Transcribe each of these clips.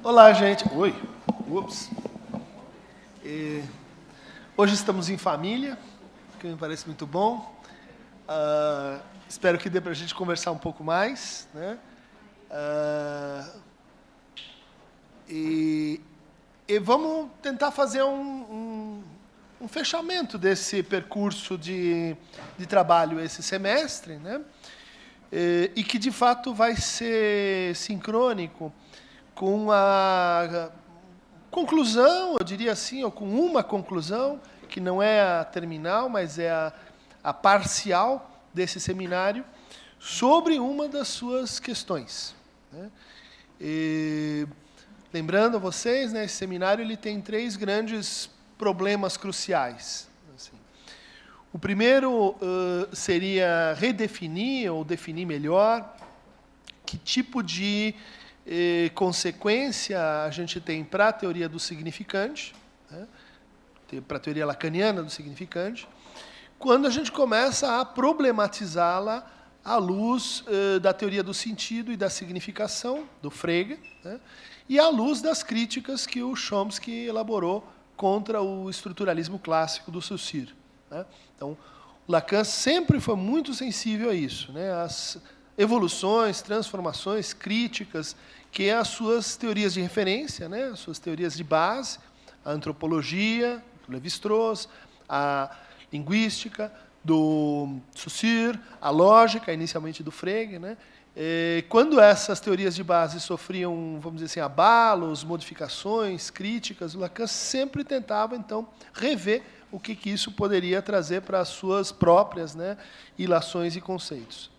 Olá, gente. Oi. Ups. Hoje estamos em família, que me parece muito bom. Espero que dê para a gente conversar um pouco mais, né? E vamos tentar fazer um fechamento desse percurso de trabalho esse semestre, né? E que, de fato, vai ser sincrônico com a conclusão, eu diria assim, ou com uma conclusão, que não é a terminal, mas é a parcial desse seminário, sobre uma das suas questões, né? Lembrando a vocês, né, esse seminário ele tem 3 grandes problemas cruciais. Assim. O primeiro seria redefinir ou definir melhor que tipo de consequência a gente tem para a teoria do significante, né, para a teoria lacaniana do significante, quando a gente começa a problematizá-la à luz da teoria do sentido e da significação, do Frege, né, e à luz das críticas que o Chomsky elaborou contra o estruturalismo clássico do Saussure, né. Então, o Lacan sempre foi muito sensível a isso, né, as evoluções, transformações, críticas que as suas teorias de referência, né, as suas teorias de base, a antropologia, do Lévi-Strauss, a linguística, do Saussure, a lógica, inicialmente do Frege, né, quando essas teorias de base sofriam, vamos dizer assim, abalos, modificações, críticas, o Lacan sempre tentava, então, rever o que isso poderia trazer para as suas próprias, né, ilações e conceitos.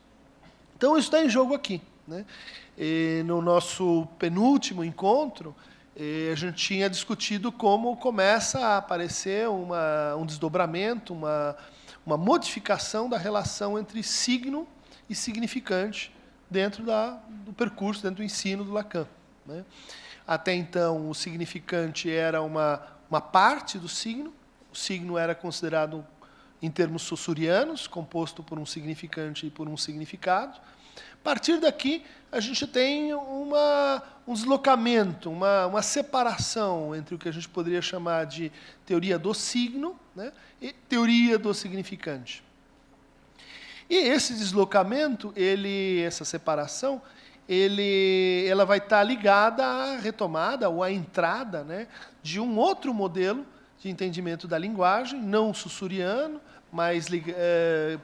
Então, isso está em jogo aqui, né? No nosso penúltimo encontro, a gente tinha discutido como começa a aparecer um desdobramento, uma modificação da relação entre signo e significante dentro do percurso, dentro do ensino do Lacan, né? Até então, o significante era uma parte do signo, o signo era considerado, em termos saussurianos, composto por um significante e por um significado. A partir daqui, a gente tem um deslocamento, uma separação entre o que a gente poderia chamar de teoria do signo, né, e teoria do significante. E esse deslocamento, essa separação, ela vai estar ligada à retomada ou à entrada, né, de um outro modelo de entendimento da linguagem, não saussuriano, mas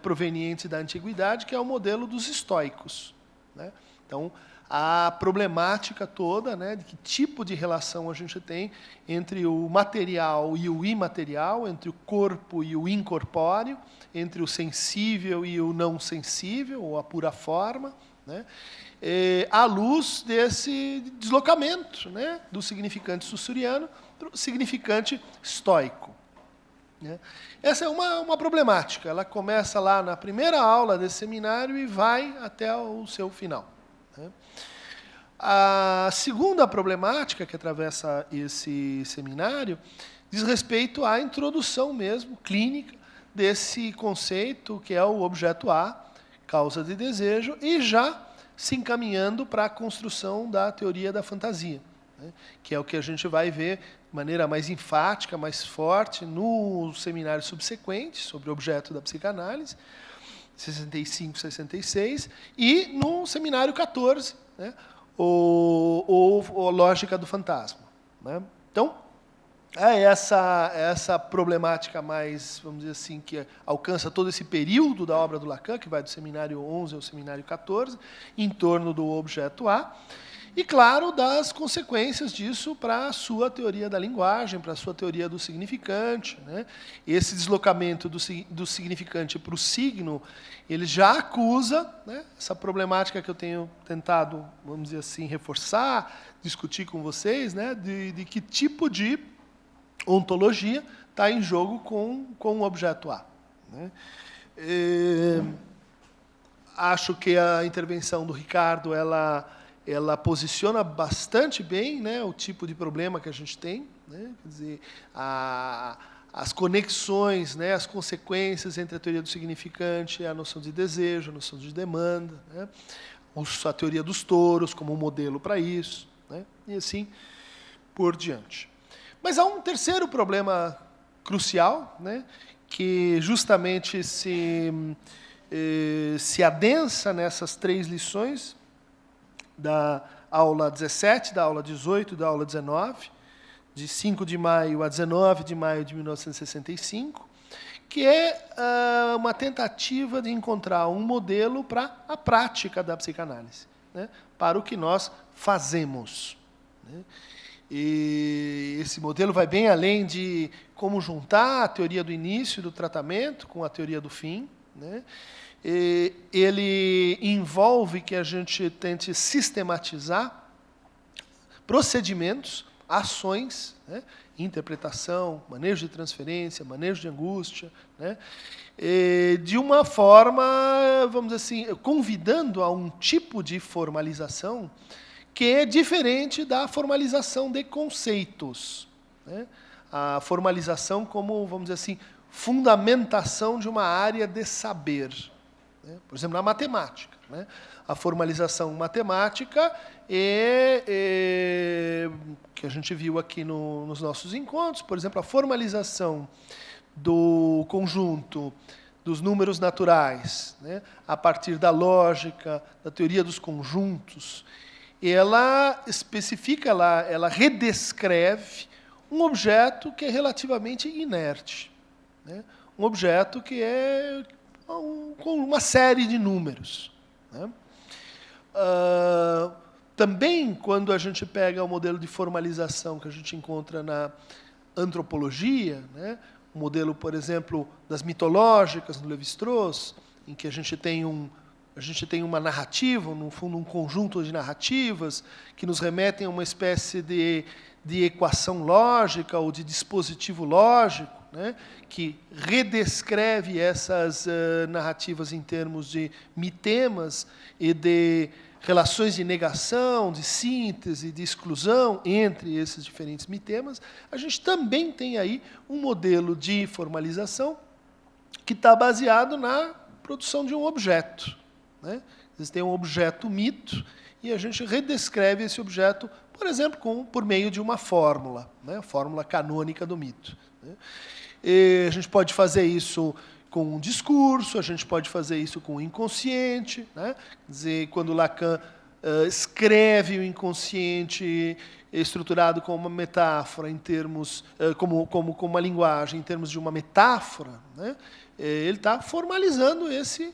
proveniente da antiguidade, que é o modelo dos estoicos, né? Então, a problemática toda, né, de que tipo de relação a gente tem entre o material e o imaterial, entre o corpo e o incorpóreo, entre o sensível e o não sensível, ou a pura forma, né, à luz desse deslocamento, né, do significante saussuriano para o significante estoico. Essa é uma problemática. Ela começa lá na primeira aula desse seminário e vai até o seu final. A segunda problemática que atravessa esse seminário diz respeito à introdução mesmo, clínica, desse conceito que é o objeto A, causa de desejo, e já se encaminhando para a construção da teoria da fantasia, né, que é o que a gente vai ver de maneira mais enfática, mais forte, no seminário subsequente, sobre o objeto da psicanálise, 65, 66, e no seminário 14, né, a lógica do fantasma, né? Então, é essa problemática mais, vamos dizer assim, que alcança todo esse período da obra do Lacan, que vai do seminário 11 ao seminário 14, em torno do objeto A, e, claro, das consequências disso para a sua teoria da linguagem, para a sua teoria do significante, né? Esse deslocamento do significante para o signo, ele já acusa, né, essa problemática que eu tenho tentado, vamos dizer assim, reforçar, discutir com vocês, né, de que tipo de ontologia está em jogo com o objeto A, né? Acho que a intervenção do Ricardo, ela posiciona bastante bem, né, o tipo de problema que a gente tem, né, quer dizer, as conexões, né, as consequências entre a teoria do significante e a noção de desejo, a noção de demanda, né, a teoria dos touros como um modelo para isso, né? E assim por diante. Mas há um terceiro problema crucial, né, que justamente se adensa nessas 3 lições, da aula 17, da aula 18 e da aula 19, de 5 de maio a 19 de maio de 1965, que é uma tentativa de encontrar um modelo para a prática da psicanálise, né, para o que nós fazemos, né. E esse modelo vai bem além de como juntar a teoria do início do tratamento com a teoria do fim, né. E ele envolve que a gente tente sistematizar procedimentos, ações, né, interpretação, manejo de transferência, manejo de angústia, né, de uma forma, vamos dizer assim, convidando a um tipo de formalização que é diferente da formalização de conceitos, né? A formalização como, vamos dizer assim, fundamentação de uma área de saber, né? Por exemplo, na matemática, né? A formalização matemática que a gente viu aqui nos nossos encontros, por exemplo, a formalização do conjunto dos números naturais, né? A partir da lógica, da teoria dos conjuntos, ela especifica lá, ela redescreve um objeto que é relativamente inerte, né? Um objeto que é com uma série de números, né? Também, quando a gente pega o modelo de formalização que a gente encontra na antropologia, né? O modelo, por exemplo, das mitológicas, no Lévi-Strauss, em que a gente tem uma narrativa, no fundo um conjunto de narrativas que nos remetem a uma espécie de equação lógica ou de dispositivo lógico, né, que redescreve essas narrativas em termos de mitemas e de relações de negação, de síntese, de exclusão entre esses diferentes mitemas. A gente também tem aí um modelo de formalização que está baseado na produção de um objeto, né? Existe um objeto mito e a gente redescreve esse objeto, por exemplo, por meio de uma fórmula, né? A fórmula canônica do mito, né? E a gente pode fazer isso com um discurso, a gente pode fazer isso com o inconsciente, né? Quer dizer, quando Lacan escreve o inconsciente estruturado como uma metáfora, em termos, como uma linguagem, em termos de uma metáfora, né? Ele está formalizando esse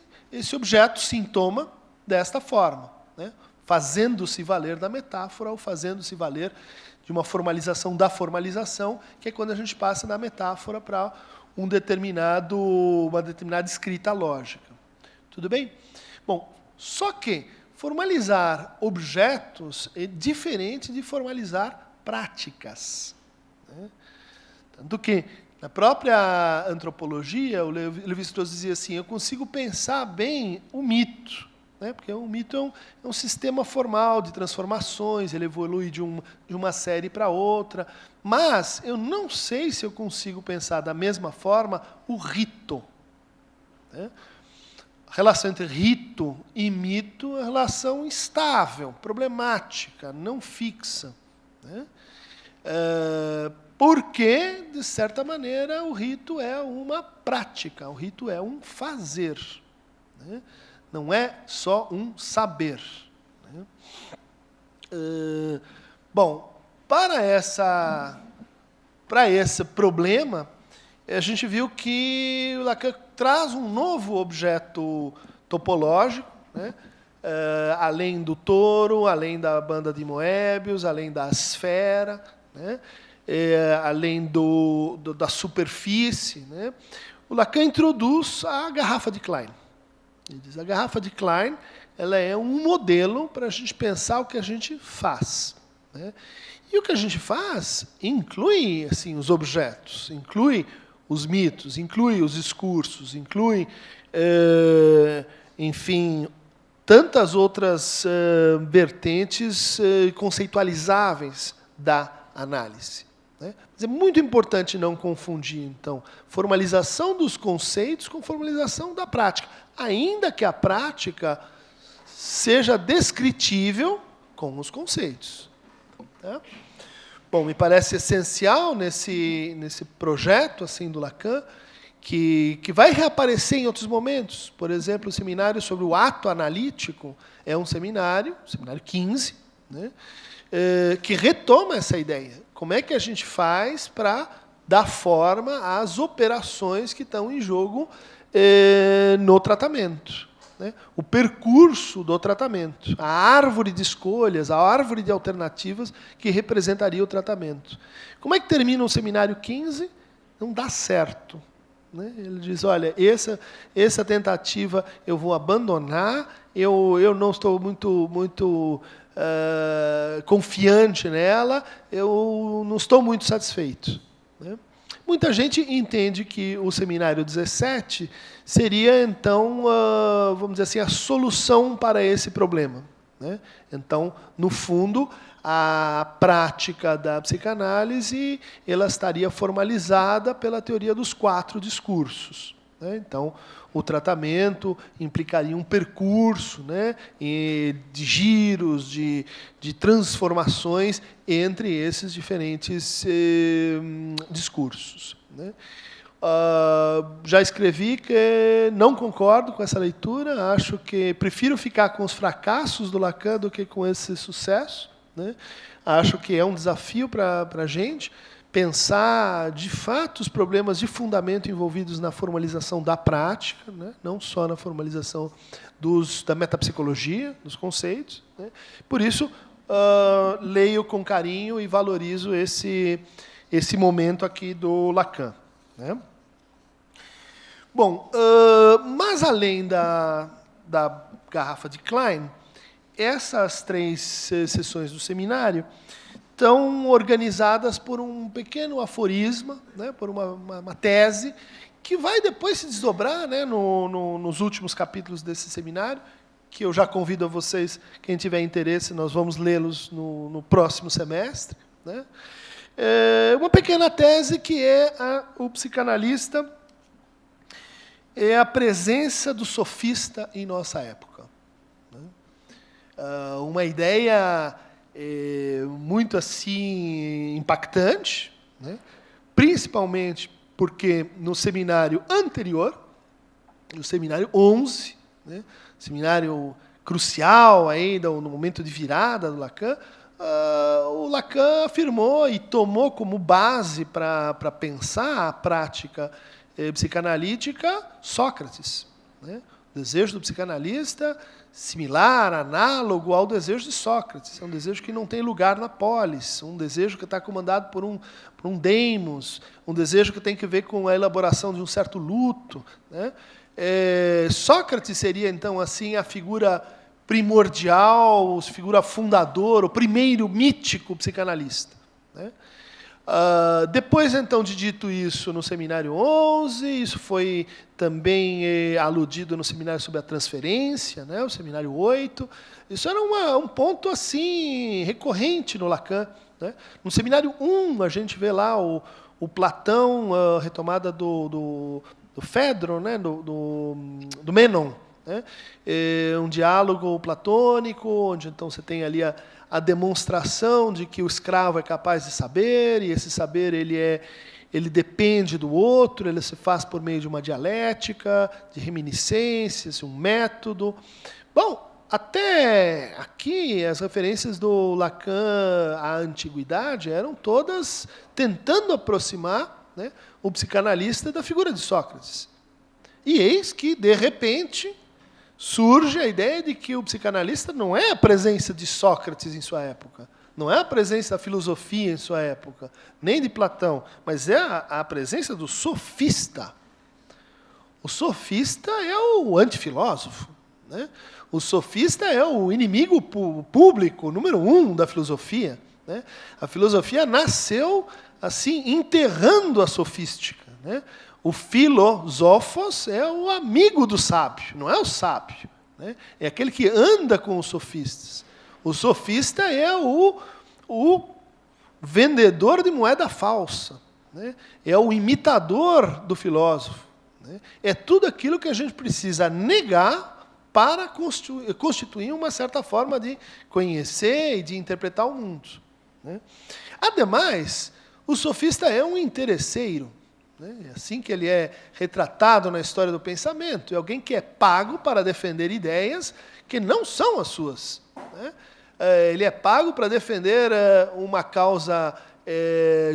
objeto sintoma desta forma, né? Fazendo-se valer da metáfora ou fazendo-se valer de uma formalização da formalização, que é quando a gente passa da metáfora para uma determinada escrita lógica. Tudo bem? Bom, só que formalizar objetos é diferente de formalizar práticas, né? Tanto que, na própria antropologia, o Lévi-Strauss dizia assim, eu consigo pensar bem o mito, né? Porque o mito é um sistema formal de transformações, ele evolui de uma série para outra, mas eu não sei se eu consigo pensar da mesma forma o rito, né? A relação entre rito e mito é uma relação instável, problemática, não fixa, né? Porque, de certa maneira, o rito é uma prática, o rito é um fazer, né? Não é só um saber, né? Bom, para esse problema, a gente viu que o Lacan traz um novo objeto topológico, né? Além do touro, além da banda de Moebius, além da esfera, né? Além da superfície, né? O Lacan introduz a garrafa de Klein. Ele diz, a garrafa de Klein, ela é um modelo para a gente pensar o que a gente faz, né? E o que a gente faz inclui assim, os objetos, inclui os mitos, inclui os discursos, inclui, enfim, tantas outras vertentes conceitualizáveis da análise, né? Mas é muito importante não confundir, então, formalização dos conceitos com formalização da prática, ainda que a prática seja descritível com os conceitos, né? Bom, me parece essencial nesse projeto assim do Lacan, que vai reaparecer em outros momentos. Por exemplo, o seminário sobre o ato analítico é um seminário 15, né, que retoma essa ideia. Como é que a gente faz para dar forma às operações que estão em jogo no tratamento, né? O percurso do tratamento, a árvore de escolhas, a árvore de alternativas que representaria o tratamento. Como é que termina o seminário 15? Não dá certo, né? Ele diz, olha, essa tentativa eu vou abandonar, eu não estou muito confiante nela, eu não estou muito satisfeito, né? Muita gente entende que o seminário 17 seria, então, vamos dizer assim, a solução para esse problema, né? Então, no fundo, a prática da psicanálise ela estaria formalizada pela teoria dos 4 discursos, né? Então, o tratamento implicaria um percurso, né, de giros, de transformações entre esses diferentes discursos, né? Já escrevi que não concordo com essa leitura, acho que prefiro ficar com os fracassos do Lacan do que com esse sucesso, né? Acho que é um desafio para a gente pensar, de fato, os problemas de fundamento envolvidos na formalização da prática, né? Não só na formalização da metapsicologia, dos conceitos, né? Por isso, leio com carinho e valorizo esse momento aqui do Lacan, né? Bom, mas além da garrafa de Klein, essas 3 sessões do seminário estão organizadas por um pequeno aforisma, né, por uma tese, que vai depois se desdobrar, né, nos últimos capítulos desse seminário, que eu já convido a vocês, quem tiver interesse, nós vamos lê-los no próximo semestre, né? Uma pequena tese que o psicanalista é a presença do sofista em nossa época, né? Uma ideia muito assim impactante, né? Principalmente porque no seminário anterior, no seminário 11, né, seminário crucial ainda no momento de virada do Lacan, o Lacan afirmou e tomou como base para pensar a prática psicanalítica Sócrates, né? O desejo do psicanalista similar, análogo ao desejo de Sócrates. É um desejo que não tem lugar na polis, um desejo que está comandado por um deimos, um desejo que tem que ver com a elaboração de um certo luto, né? Sócrates seria, então, assim, a figura primordial, a figura fundadora, o primeiro mítico psicanalista, né? Depois, então, de dito isso no seminário 11, isso foi também aludido no seminário sobre a transferência, né, o seminário 8. Isso era um ponto assim recorrente no Lacan, né? No seminário 1, a gente vê lá o Platão, a retomada do Fedro, né, do Menon, né? Um diálogo platônico, onde então você tem ali a demonstração de que o escravo é capaz de saber, e esse saber ele depende do outro, ele se faz por meio de uma dialética, de reminiscências, um método. Bom, até aqui as referências do Lacan à antiguidade eram todas tentando aproximar, né, o psicanalista da figura de Sócrates. E eis que, de repente, surge a ideia de que o psicanalista não é a presença de Sócrates em sua época, não é a presença da filosofia em sua época, nem de Platão, mas é a presença do sofista. O sofista é o antifilósofo, né? O sofista é o inimigo público número 1 da filosofia, né? A filosofia nasceu assim enterrando a sofística, né? O filósofos é o amigo do sábio, não é o sábio, né? É aquele que anda com os sofistas. O sofista é o vendedor de moeda falsa, né? É o imitador do filósofo, né? É tudo aquilo que a gente precisa negar para constituir uma certa forma de conhecer e de interpretar o mundo, né? Ademais, o sofista é um interesseiro, né? É assim que ele é retratado na história do pensamento. É alguém que é pago para defender ideias que não são as suas, né? Ele é pago para defender uma causa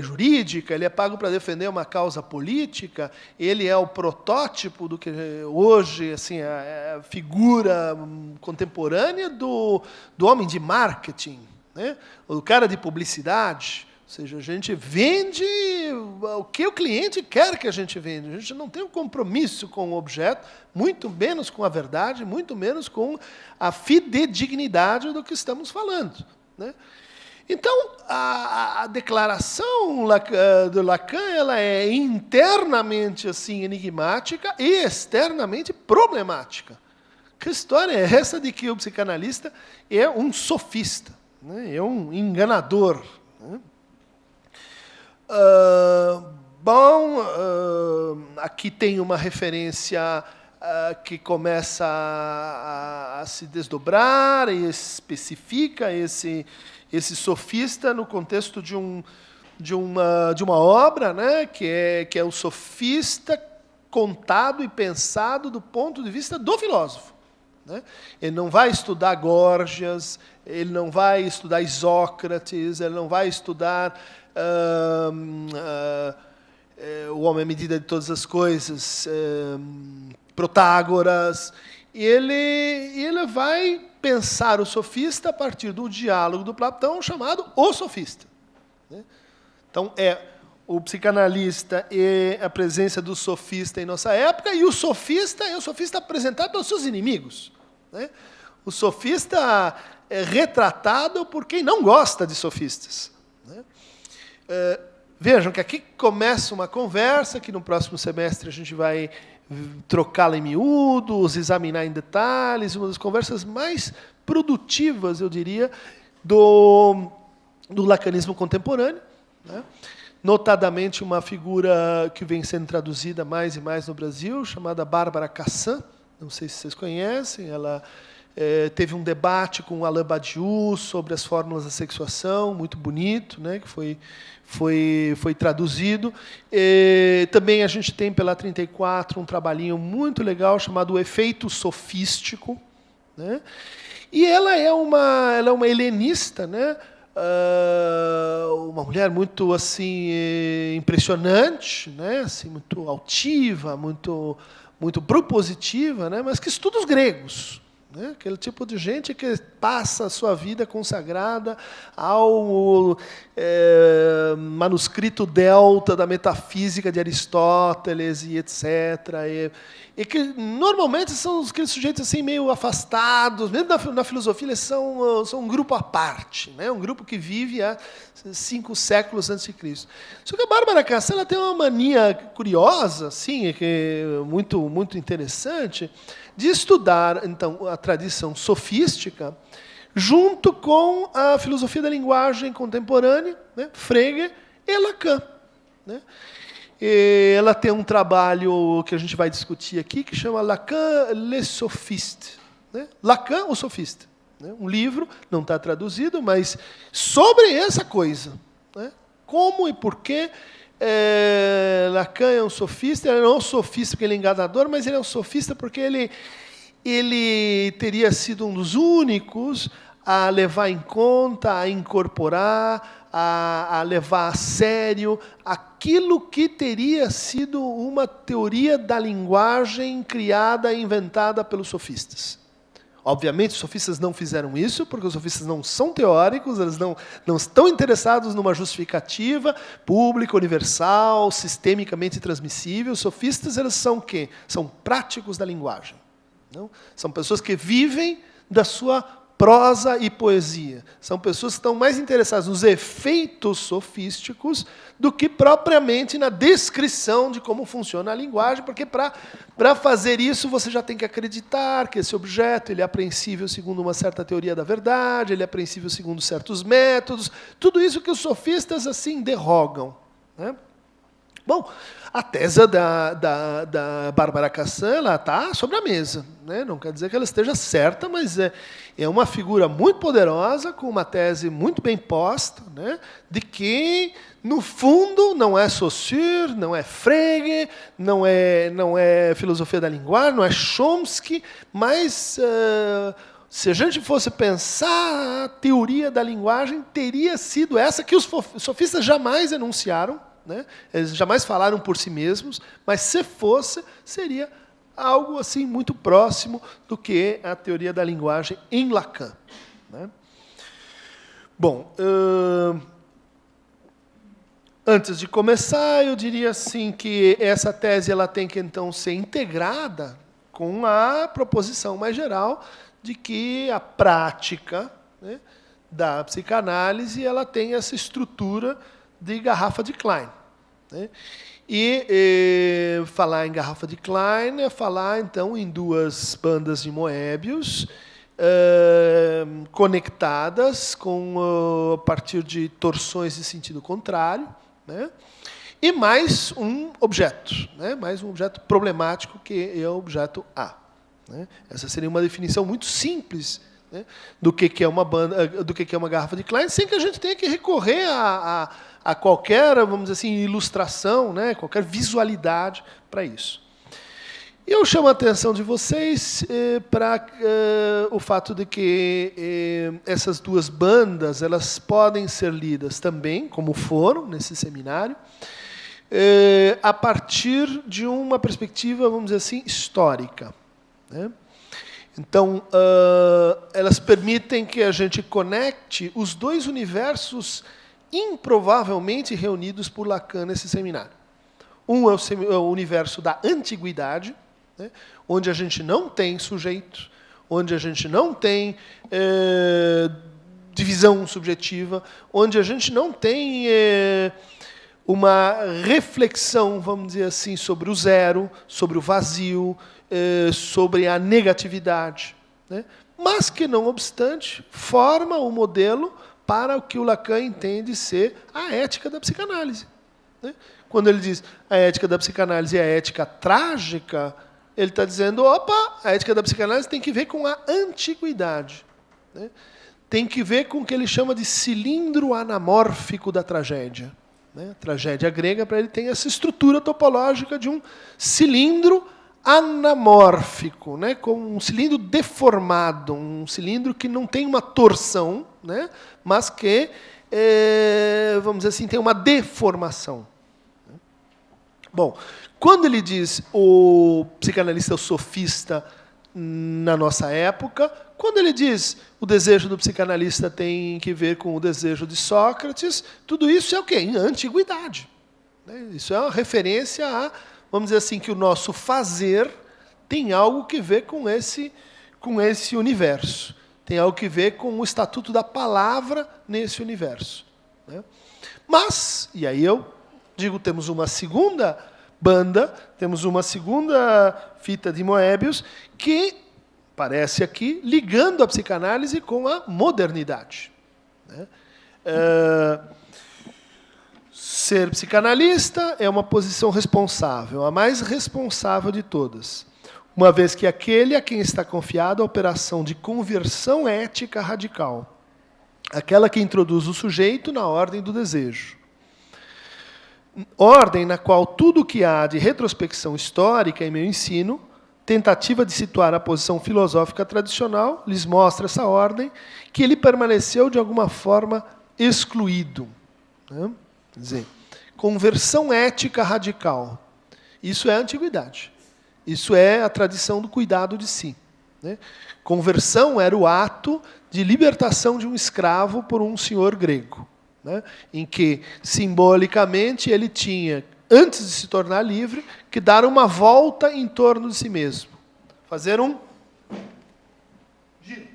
jurídica, ele é pago para defender uma causa política, ele é o protótipo do que hoje assim, é a figura contemporânea do homem de marketing, né? O cara de publicidade. Ou seja, a gente vende o que o cliente quer que a gente venda. A gente não tem um compromisso com o objeto, muito menos com a verdade, muito menos com a fidedignidade do que estamos falando, né? Então, a declaração do Lacan ela é internamente assim, enigmática e externamente problemática. Que história é essa de que o psicanalista é um sofista, né? É um enganador, né? Aqui tem uma referência que começa a se desdobrar e especifica esse sofista no contexto de uma obra, né, que é o sofista contado e pensado do ponto de vista do filósofo, né? Ele não vai estudar Górgias, ele não vai estudar Isócrates, ele não vai estudar o homem à medida de todas as coisas, Protágoras. E ele vai pensar o sofista a partir do diálogo do Platão, chamado O Sofista, né? Então, o psicanalista e a presença do sofista em nossa época, e o sofista é o sofista apresentado pelos seus inimigos, né? O sofista é retratado por quem não gosta de sofistas, né? Vejam que aqui começa uma conversa, que no próximo semestre a gente vai trocá-la em miúdos, examinar em detalhes, uma das conversas mais produtivas, eu diria, do lacanismo contemporâneo, né? Notadamente uma figura que vem sendo traduzida mais e mais no Brasil, chamada Bárbara Cassin, não sei se vocês conhecem, ela teve um debate com Alain Badiou sobre as fórmulas da sexuação, muito bonito, né, que foi traduzido. Também a gente tem pela 34 um trabalhinho muito legal chamado O Efeito Sofístico, né? E ela é uma helenista, né? Uma mulher muito assim impressionante, né? Assim, muito altiva, muito propositiva, né? Mas que estuda os gregos, né? Aquele tipo de gente que passa a sua vida consagrada ao manuscrito delta da metafísica de Aristóteles e etc. E que normalmente são aqueles sujeitos assim meio afastados, mesmo na filosofia eles são um grupo à parte, né? Um grupo que vive há 5 séculos antes de Cristo. Só que a Bárbara Cassin ela tem uma mania curiosa, assim, que é muito interessante, de estudar então a tradição sofística junto com a filosofia da linguagem contemporânea, né? Frege e Lacan, né? E ela tem um trabalho que a gente vai discutir aqui, que chama Lacan, le sophiste, né? Lacan, o sofista, né? Um livro, não está traduzido, mas sobre essa coisa, né? Como e por que Lacan é um sofista. Ele não é um sofista porque ele é enganador, mas ele é um sofista porque ele teria sido um dos únicos a levar em conta, a incorporar, a levar a sério aquilo que teria sido uma teoria da linguagem criada e inventada pelos sofistas. Obviamente, os sofistas não fizeram isso, porque os sofistas não são teóricos, eles não estão interessados numa justificativa pública, universal, sistemicamente transmissível. Os sofistas eles são o quê? São práticos da linguagem. Não? São pessoas que vivem da sua prosa e poesia. São pessoas que estão mais interessadas nos efeitos sofísticos do que propriamente na descrição de como funciona a linguagem, porque para fazer isso você já tem que acreditar que esse objeto ele é apreensível segundo uma certa teoria da verdade, ele é apreensível segundo certos métodos, tudo isso que os sofistas assim derrogam, né? Bom, a tese da Bárbara Cassan, ela está sobre a mesa, né? Não quer dizer que ela esteja certa, mas é uma figura muito poderosa, com uma tese muito bem posta, né? De que, no fundo, não é Saussure, não é Frege, não é filosofia da linguagem, não é Chomsky, mas se a gente fosse pensar, a teoria da linguagem teria sido essa que os sofistas jamais enunciaram, né? Eles jamais falaram por si mesmos, mas se fosse, seria algo assim muito próximo do que a teoria da linguagem em Lacan, né? Bom, antes de começar, eu diria assim que essa tese ela tem que então ser integrada com a proposição mais geral de que a prática, né, da psicanálise ela tem essa estrutura de garrafa de Klein, né? E falar em garrafa de Klein é falar, então, em duas bandas de Moebius conectadas a partir de torções de sentido contrário, né? E mais um objeto, né? Mais um objeto problemático, que é o objeto A, né? Essa seria uma definição muito simples, né, do que é uma banda, do que é uma garrafa de Klein, sem que a gente tenha que recorrer a qualquer, vamos dizer assim, ilustração, né, qualquer visualidade para isso. E eu chamo a atenção de vocês para o fato de que essas duas bandas elas podem ser lidas também, como foram nesse seminário, a partir de uma perspectiva, vamos dizer assim, histórica, né? Então, elas permitem que a gente conecte os dois universos improvavelmente reunidos por Lacan nesse seminário. Um é o universo da antiguidade, né, onde a gente não tem sujeito, onde a gente não tem divisão subjetiva, onde a gente não tem uma reflexão, vamos dizer assim, sobre o zero, sobre o vazio, sobre a negatividade, né? Mas que, não obstante, forma o modelo para o que o Lacan entende ser a ética da psicanálise, né? Quando ele diz a ética da psicanálise é a ética trágica, ele está dizendo, opa, a ética da psicanálise tem que ver com a antiguidade, né? Tem que ver com o que ele chama de cilindro anamórfico da tragédia, né? A tragédia grega, para ele, tem essa estrutura topológica de um cilindro anamórfico, né, com um cilindro deformado, um cilindro que não tem uma torção, né, mas que, vamos dizer assim, tem uma deformação. Bom, quando ele diz o psicanalista, o sofista na nossa época, quando ele diz o desejo do psicanalista tem que ver com o desejo de Sócrates, tudo isso é o quê? Em antiguidade, né? Isso é uma referência a, vamos dizer assim, que o nosso fazer tem algo que ver com esse universo. Tem algo que ver com o estatuto da palavra nesse universo, né? Mas, e aí eu digo, temos uma segunda banda, temos uma segunda fita de Moebius, que aparece aqui ligando a psicanálise com a modernidade, né? Ser psicanalista é uma posição responsável, a mais responsável de todas, uma vez que aquele a quem está confiada a operação de conversão ética radical, aquela que introduz o sujeito na ordem do desejo. Ordem na qual tudo o que há de retrospecção histórica em meu ensino, tentativa de situar a posição filosófica tradicional, lhes mostra essa ordem, que ele permaneceu de alguma forma excluído, né? Quer dizer, conversão ética radical. Isso é a antiguidade. Isso é a tradição do cuidado de si, né? Conversão era o ato de libertação de um escravo por um senhor grego, né? Em que, simbolicamente, ele tinha, antes de se tornar livre, que dar uma volta em torno de si mesmo. Fazer um giro.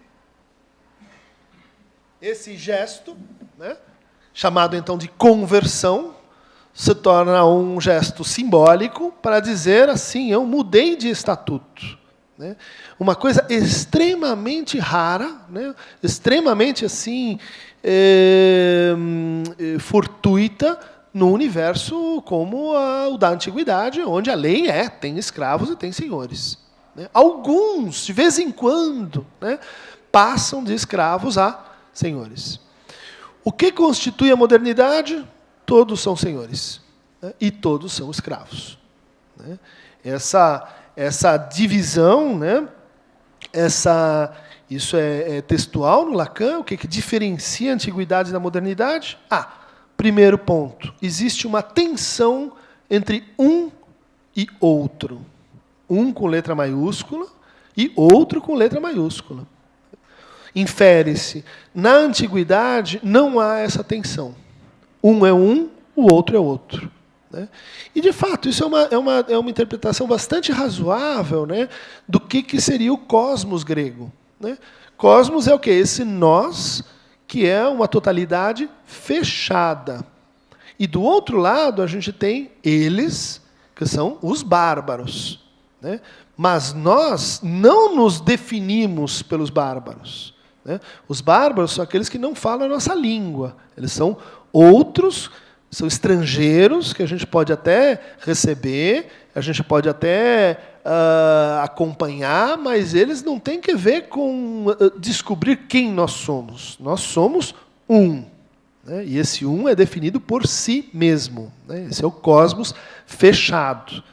Esse gesto, né, chamado então de conversão, se torna um gesto simbólico para dizer assim, eu mudei de estatuto, né? Uma coisa extremamente rara, né? Extremamente assim, fortuita no universo como o da antiguidade, onde a lei tem escravos e tem senhores. Né? Alguns, de vez em quando, né, passam de escravos a senhores. O que constitui a modernidade? Todos são senhores, né, e todos são escravos. Né? Essa divisão, né, isso é textual no Lacan. O que diferencia a antiguidade da modernidade? Primeiro ponto, existe uma tensão entre um e outro. Um com letra maiúscula e outro com letra maiúscula. Infere-se, na antiguidade não há essa tensão. Um é um, o outro é outro. Né? E, de fato, isso é uma interpretação bastante razoável, né, do que seria o cosmos grego. Né? Cosmos é o quê? Esse nós, que é uma totalidade fechada. E, do outro lado, a gente tem eles, que são os bárbaros. Né? Mas nós não nos definimos pelos bárbaros. Né? Os bárbaros são aqueles que não falam a nossa língua. Eles são outros, são estrangeiros, que a gente pode até receber, a gente pode até acompanhar, mas eles não têm que ver com descobrir quem nós somos. Nós somos um. Né? E esse um é definido por si mesmo. Né? Esse é o cosmos fechado.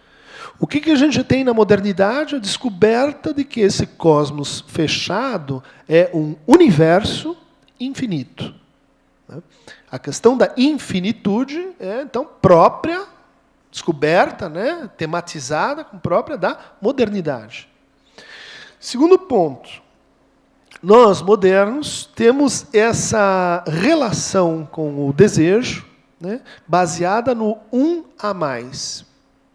O que a gente tem na modernidade? A descoberta de que esse cosmos fechado é um universo infinito. A questão da infinitude é, então, própria, descoberta, né, tematizada, própria da modernidade. Segundo ponto, nós, modernos, temos essa relação com o desejo, né, baseada no um a mais.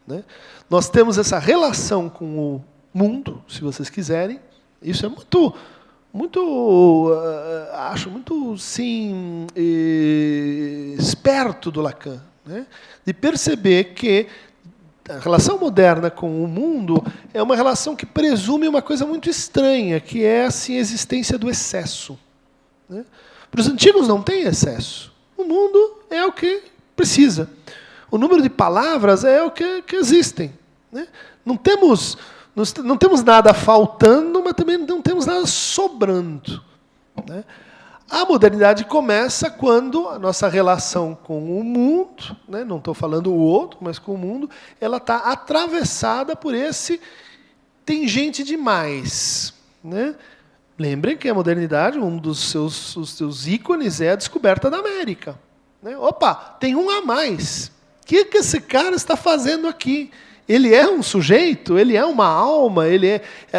Né? Nós temos essa relação com o mundo, se vocês quiserem. Isso é acho muito, sim, esperto do Lacan, né? De perceber que a relação moderna com o mundo é uma relação que presume uma coisa muito estranha, que é assim, a existência do excesso. Né? Para os antigos não tem excesso. O mundo é o que precisa. O número de palavras é o que existem. Né? Não temos nada faltando, mas também não temos nada sobrando. Né? A modernidade começa quando a nossa relação com o mundo, né, não estou falando o outro, mas com o mundo, ela está atravessada por esse tem gente demais. Né? Lembrem que a modernidade, um dos seus ícones é a descoberta da América. Né? Opa, tem um a mais. O que esse cara está fazendo aqui? Ele é um sujeito? Ele é uma alma?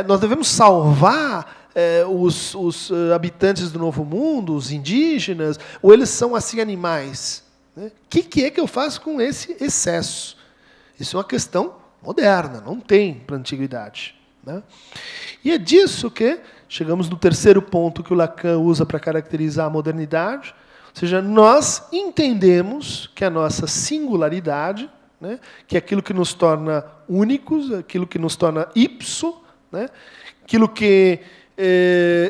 Nós devemos salvar os habitantes do Novo Mundo, os indígenas, ou eles são assim animais? Né? O que é que eu faço com esse excesso? Isso é uma questão moderna, não tem para a antiguidade. Né? E é disso que chegamos no terceiro ponto que o Lacan usa para caracterizar a modernidade, ou seja, nós entendemos que a nossa singularidade, né, que é aquilo que nos torna únicos, aquilo que nos torna ipso, né, aquilo que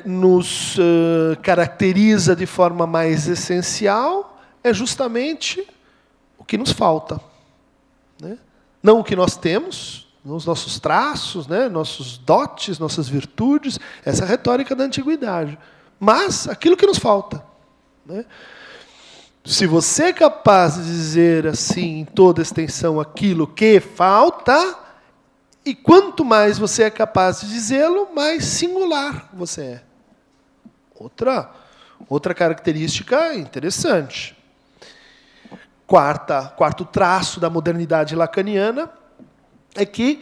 nos caracteriza de forma mais essencial, é justamente o que nos falta. Né? Não o que nós temos, os nossos traços, né, nossos dotes, nossas virtudes, essa é a retórica da antiguidade, mas aquilo que nos falta. Né? Se você é capaz de dizer assim, em toda extensão, aquilo que falta, e quanto mais você é capaz de dizê-lo, mais singular você é. Outra característica interessante. Quarto traço da modernidade lacaniana é que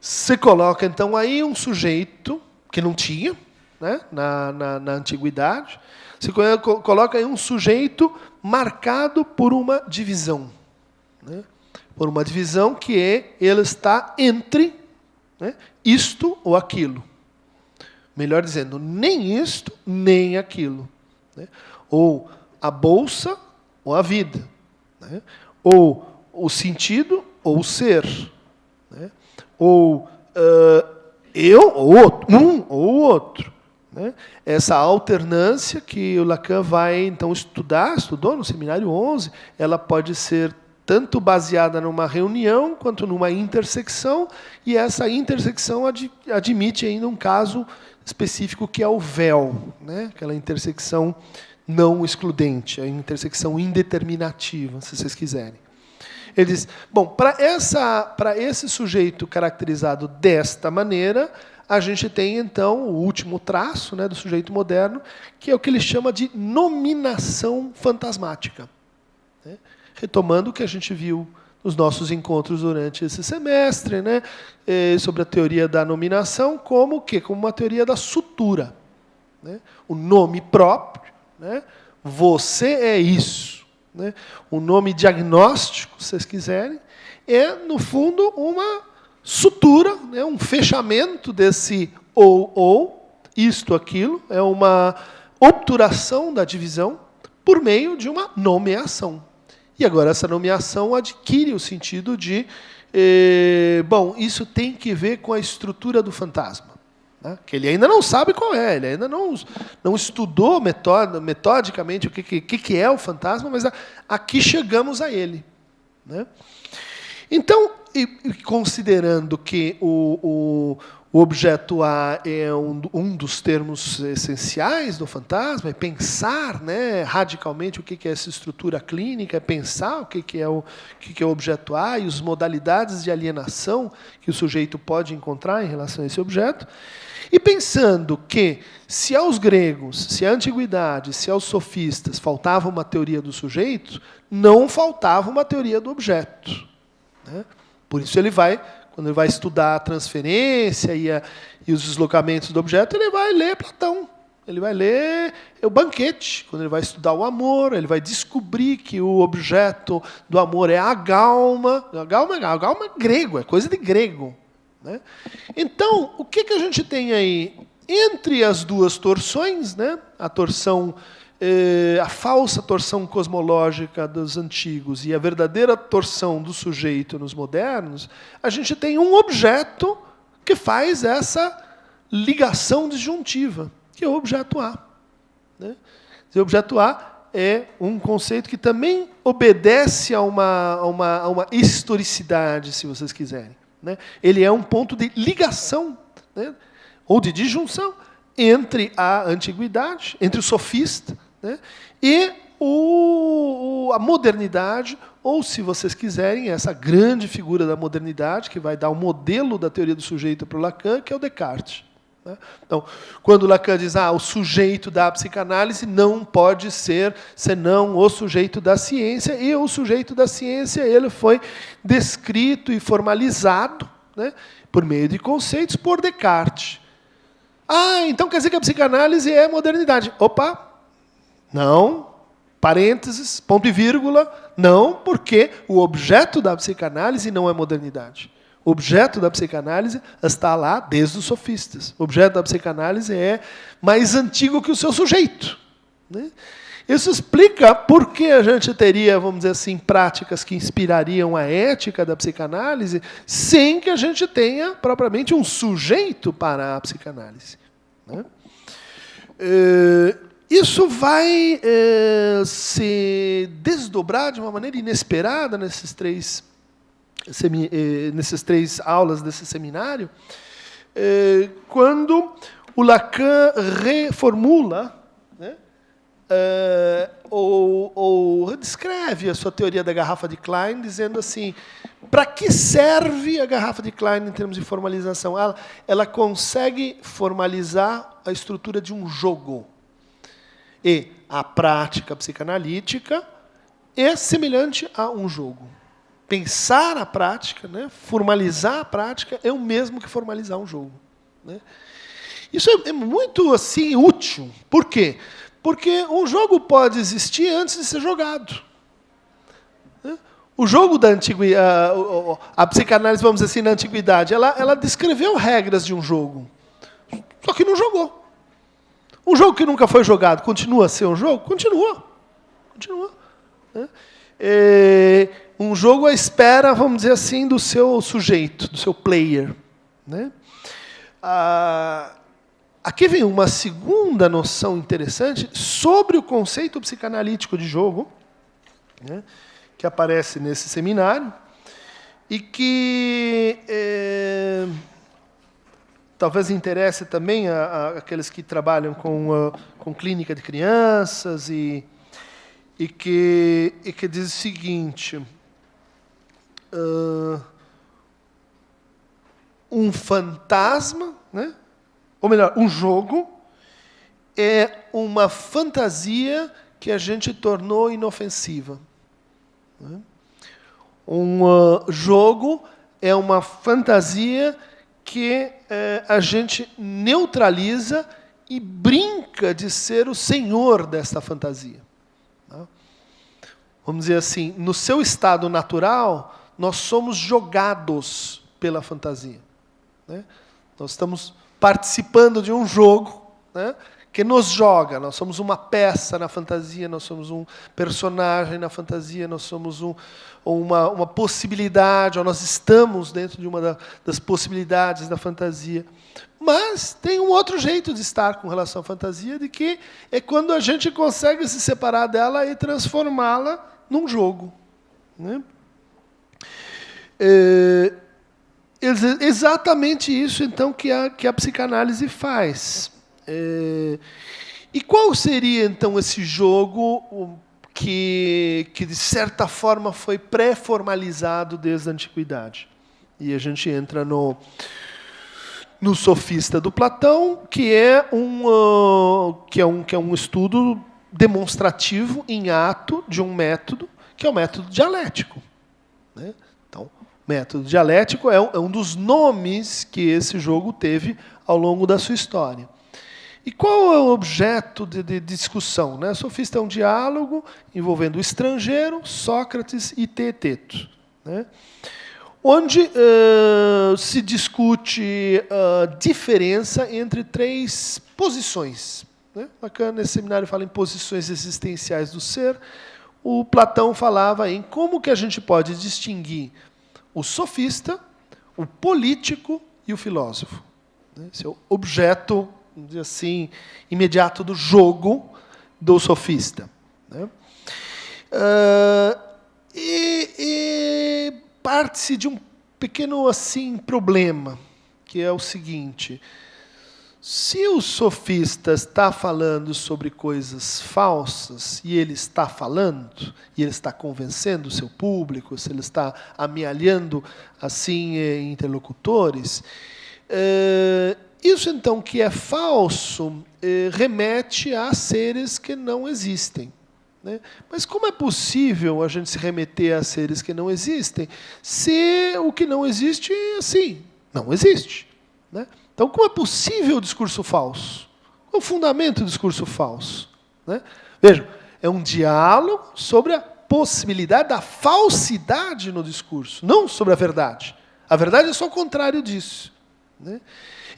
se coloca, então, aí um sujeito que não tinha, né, na antiguidade, se coloca aí um sujeito marcado por uma divisão. Né? Por uma divisão que ele está entre, né, isto ou aquilo. Melhor dizendo, nem isto, nem aquilo. Né? Ou a bolsa ou a vida. Né? Ou o sentido ou o ser. Né? Ou eu ou outro, um ou o outro. né? Essa alternância que o Lacan vai, então, estudou no Seminário 11, ela pode ser tanto baseada numa reunião, quanto numa intersecção, e essa intersecção admite ainda um caso específico que é o véu, né? Aquela intersecção não excludente, a intersecção indeterminativa, se vocês quiserem. Ele diz, bom, para esse sujeito caracterizado desta maneira, a gente tem, então, o último traço, né, do sujeito moderno, que é o que ele chama de nominação fantasmática. Né? Retomando o que a gente viu nos nossos encontros durante esse semestre, né, sobre a teoria da nominação, como o quê? Como uma teoria da sutura. Né? O nome próprio, né? Você é isso. Né? O nome diagnóstico, se vocês quiserem, é, no fundo, uma sutura, né? Um fechamento desse ou, isto, aquilo, é uma obturação da divisão por meio de uma nomeação. E agora essa nomeação adquire o sentido de, bom, isso tem que ver com a estrutura do fantasma. Né? Que ele ainda não sabe qual é, ele ainda não estudou metodicamente o que é o fantasma, mas aqui chegamos a ele. Né? Então, e considerando que o objeto A é um dos termos essenciais do fantasma, é pensar, né, radicalmente o que é essa estrutura clínica, é pensar o que é o objeto A e as modalidades de alienação que o sujeito pode encontrar em relação a esse objeto, e pensando que, se aos gregos, se à antiguidade, se aos sofistas faltava uma teoria do sujeito, não faltava uma teoria do objeto. Né? Por isso ele vai, quando ele vai estudar a transferência e os deslocamentos do objeto, ele vai ler Platão. Ele vai ler o Banquete. Quando ele vai estudar o amor, ele vai descobrir que o objeto do amor é a galma. A galma é grego, é coisa de grego. Né? Então, o que a gente tem aí? Entre as duas torções, né? A torção, a falsa torção cosmológica dos antigos e a verdadeira torção do sujeito nos modernos, a gente tem um objeto que faz essa ligação disjuntiva, que é o objeto A. Né? O objeto A é um conceito que também obedece a uma historicidade, se vocês quiserem. Né? Ele é um ponto de ligação, né? Ou de disjunção entre a antiguidade, entre o sofista, né? E a modernidade, ou, se vocês quiserem, essa grande figura da modernidade, que vai dar o modelo da teoria do sujeito para o Lacan, que é o Descartes. Né? Então, quando Lacan diz o sujeito da psicanálise não pode ser senão o sujeito da ciência, e o sujeito da ciência ele foi descrito e formalizado, né, por meio de conceitos por Descartes. Então quer dizer que a psicanálise é modernidade. Opa! Não, parênteses, ponto e vírgula, não, porque o objeto da psicanálise não é modernidade. O objeto da psicanálise está lá desde os sofistas. O objeto da psicanálise é mais antigo que o seu sujeito. Né? Isso explica por que a gente teria, vamos dizer assim, práticas que inspirariam a ética da psicanálise sem que a gente tenha, propriamente, um sujeito para a psicanálise. Né? Isso vai se desdobrar de uma maneira inesperada nessas três aulas desse seminário, quando o Lacan reformula, né, ou descreve a sua teoria da garrafa de Klein, dizendo assim, para que serve a garrafa de Klein em termos de formalização? Ela consegue formalizar a estrutura de um jogo. E a prática psicanalítica é semelhante a um jogo. Pensar a prática, né, formalizar a prática, é o mesmo que formalizar um jogo. Né? Isso é muito assim, útil. Por quê? Porque um jogo pode existir antes de ser jogado. Né? O jogo da antiguidade, a psicanálise, vamos dizer assim, na antiguidade, ela descreveu regras de um jogo, só que não jogou. Um jogo que nunca foi jogado continua a ser um jogo? Continua. Né? Um jogo à espera, vamos dizer assim, do seu sujeito, do seu player. Né? aqui vem uma segunda noção interessante sobre o conceito psicanalítico de jogo, né, que aparece nesse seminário, e que talvez interesse também aqueles que trabalham com clínica de crianças, e que diz o seguinte: um fantasma, né, ou melhor, um jogo é uma fantasia que a gente tornou inofensiva. Um jogo é uma fantasia que a gente neutraliza e brinca de ser o senhor dessa fantasia. Vamos dizer assim, no seu estado natural, nós somos jogados pela fantasia, né? Nós estamos participando de um jogo, né, que nos joga. Nós somos uma peça na fantasia, nós somos um personagem na fantasia, nós somos uma possibilidade, ou nós estamos dentro de uma das possibilidades da fantasia. Mas tem um outro jeito de estar com relação à fantasia, de que é quando a gente consegue se separar dela e transformá-la num jogo, né? Exatamente isso, então, que a psicanálise faz. E qual seria, então, esse jogo que de certa forma, foi pré-formalizado desde a antiguidade? E a gente entra no Sofista do Platão, que é um estudo demonstrativo em ato de um método, que é o método dialético, né? Então, o método dialético é um dos nomes que esse jogo teve ao longo da sua história. E qual é o objeto de discussão, né? Sofista é um diálogo envolvendo o estrangeiro, Sócrates e Teeteto, né, onde se discute a diferença entre três posições, né? Lacan, nesse seminário, fala em posições existenciais do ser. O Platão falava em como que a gente pode distinguir o sofista, o político e o filósofo. Esse é o objeto, vamos dizer assim, imediato do jogo do sofista, né? E parte-se de um pequeno assim problema, que é o seguinte: se o sofista está falando sobre coisas falsas, e ele está falando, e ele está convencendo o seu público, se ele está amealhando assim interlocutores, isso, então, que é falso, remete a seres que não existem, né? Mas como é possível a gente se remeter a seres que não existem, se o que não existe, assim, não existe, né? Então, como é possível o discurso falso? Qual é o fundamento do discurso falso, né? Vejam, é um diálogo sobre a possibilidade da falsidade no discurso, não sobre a verdade. A verdade é só o contrário disso, né?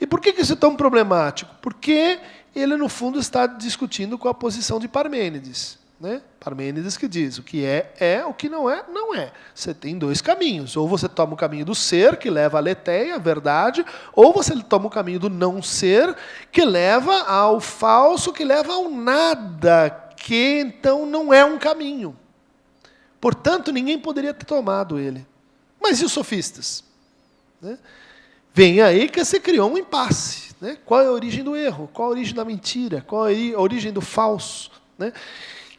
E por que isso é tão problemático? Porque ele, no fundo, está discutindo com a posição de Parmênides, né? Parmênides que diz: o que é, o que não é, não é. Você tem dois caminhos. Ou você toma o caminho do ser, que leva à aletheia, à verdade, ou você toma o caminho do não ser, que leva ao falso, que leva ao nada, que então não é um caminho. Portanto, ninguém poderia ter tomado ele. Mas e os sofistas, né? Vem aí que se criou um impasse, né? Qual é a origem do erro? Qual a origem da mentira? Qual é a origem do falso, né?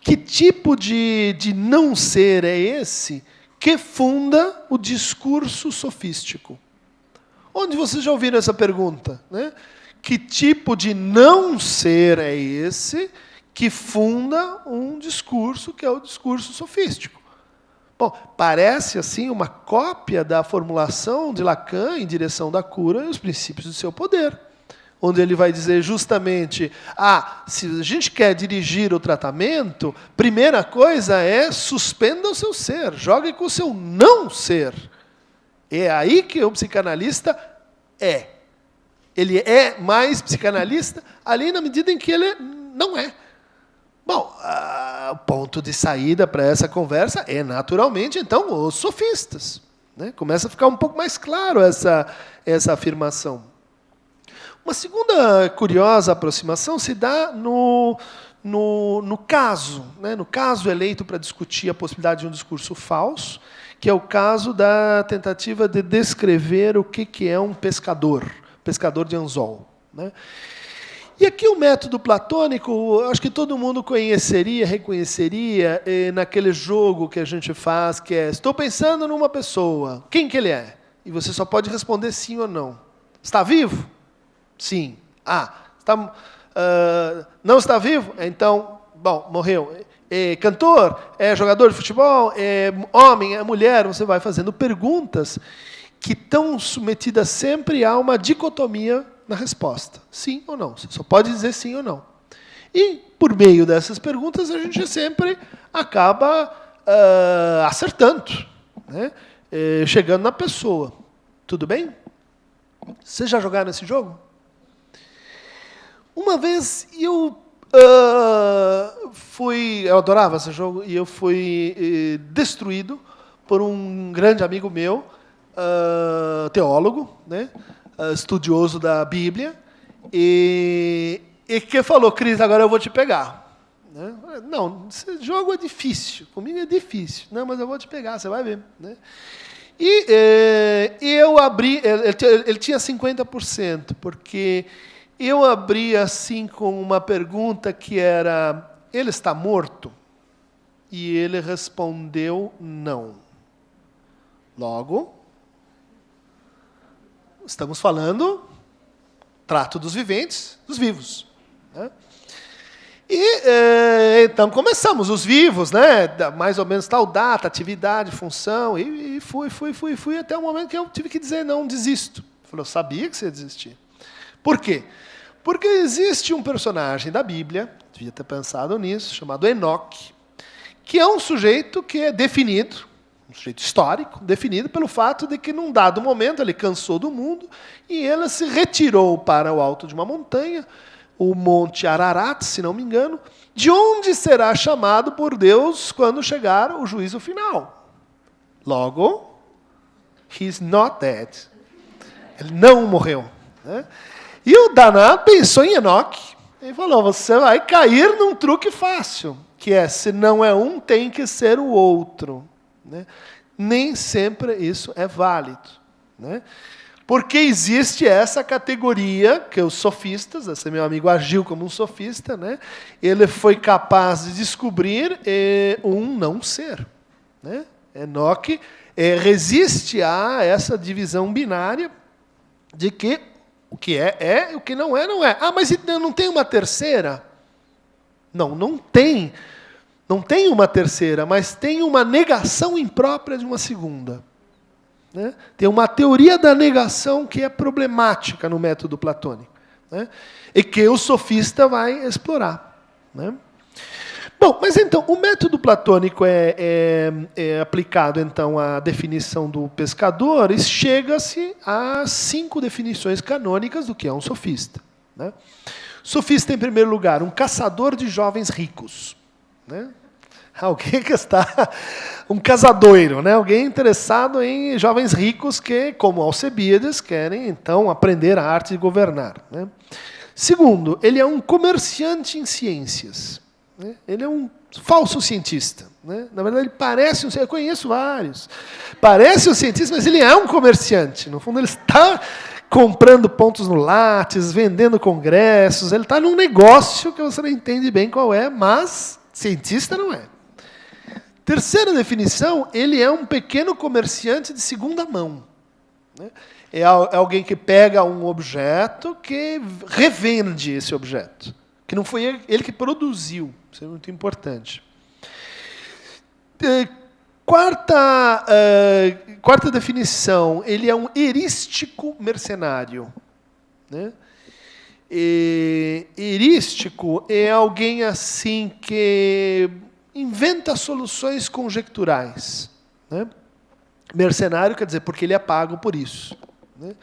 Que tipo de não ser é esse que funda o discurso sofístico? Onde vocês já ouviram essa pergunta, né? Que tipo de não ser é esse que funda um discurso que é o discurso sofístico? Bom, parece assim uma cópia da formulação de Lacan em direção da cura e os princípios do seu poder, onde ele vai dizer justamente: se a gente quer dirigir o tratamento, primeira coisa é suspenda o seu ser, jogue com o seu não ser. É aí que o psicanalista é. Ele é mais psicanalista ali na medida em que ele não é. Bom, o ponto de saída para essa conversa é, naturalmente, então, os sofistas, né? Começa a ficar um pouco mais claro essa afirmação. Uma segunda curiosa aproximação se dá no caso, né? No caso eleito para discutir a possibilidade de um discurso falso, que é o caso da tentativa de descrever o que é um pescador de anzol, né? E aqui o método platônico, acho que todo mundo conheceria, reconheceria naquele jogo que a gente faz, que é: estou pensando numa pessoa, quem que ele é? E você só pode responder sim ou não. Está vivo? Sim. Não está vivo? Então, bom, morreu. É cantor? É jogador de futebol? É homem? É mulher? Você vai fazendo perguntas que estão submetidas sempre a uma dicotomia na resposta. Sim ou não. Você só pode dizer sim ou não. E, por meio dessas perguntas, a gente sempre acaba acertando, né? Chegando na pessoa. Tudo bem? Vocês já jogaram esse jogo? Uma vez eu adorava esse jogo, e eu fui destruído por um grande amigo meu, teólogo, né? Estudioso da Bíblia, e que falou: Cris, agora eu vou te pegar. Né? Não, esse jogo é difícil, comigo é difícil. Não, mas eu vou te pegar, você vai ver. Né? E eu abri, ele tinha 50%, porque eu abri assim com uma pergunta que era: ele está morto? E ele respondeu: não. Logo, estamos falando trato dos viventes, dos vivos. Né? E então começamos, os vivos, né? Mais ou menos tal data, atividade, função, e fui até o momento que eu tive que dizer: não, desisto. Ele falou: eu sabia que você ia desistir. Por quê? Porque existe um personagem da Bíblia, devia ter pensado nisso, chamado Enoque, que é um sujeito que é definido, um sujeito histórico, definido pelo fato de que, num dado momento, ele cansou do mundo e ele se retirou para o alto de uma montanha, o Monte Ararat, se não me engano, de onde será chamado por Deus quando chegar o juízo final. Logo, he's not dead. Ele não morreu. Né? E o danado pensou em Enoque e falou: você vai cair num truque fácil, que é: se não é um, tem que ser o outro. Né? Nem sempre isso é válido. Né? Porque existe essa categoria que os sofistas, esse meu amigo agiu como um sofista, né? Ele foi capaz de descobrir um não ser. Né? Enoque resiste a essa divisão binária de que o que é, e o que não é, não é. Ah, mas não tem uma terceira? Não tem. Não tem uma terceira, mas tem uma negação imprópria de uma segunda. Né? Tem uma teoria da negação que é problemática no método platônico. Né? E que o sofista vai explorar. Né? Bom, mas então, o método platônico é aplicado então à definição do pescador, e chega-se a 5 definições canônicas do que é um sofista. Né? Sofista, em primeiro lugar, um caçador de jovens ricos. Né? Alguém que está... Um casadoiro, né? Alguém interessado em jovens ricos que, como Alcebiades, querem então aprender a arte de governar. Né? Segundo, ele é um comerciante em ciências. Né? Ele é um falso cientista. Né? Na verdade, ele parece um cientista. Eu conheço vários. Parece um cientista, mas ele é um comerciante. No fundo, ele está comprando pontos no Lattes, vendendo congressos. Ele está num negócio que você não entende bem qual é, mas cientista não é. Terceira definição, ele é um pequeno comerciante de segunda mão. Né? É alguém que pega um objeto que revende esse objeto. Que não foi ele que produziu. Isso é muito importante. Quarta definição, ele é um erístico mercenário. Né? Erístico é alguém assim que inventa soluções conjecturais. Né? Mercenário quer dizer porque ele é pago por isso. Né?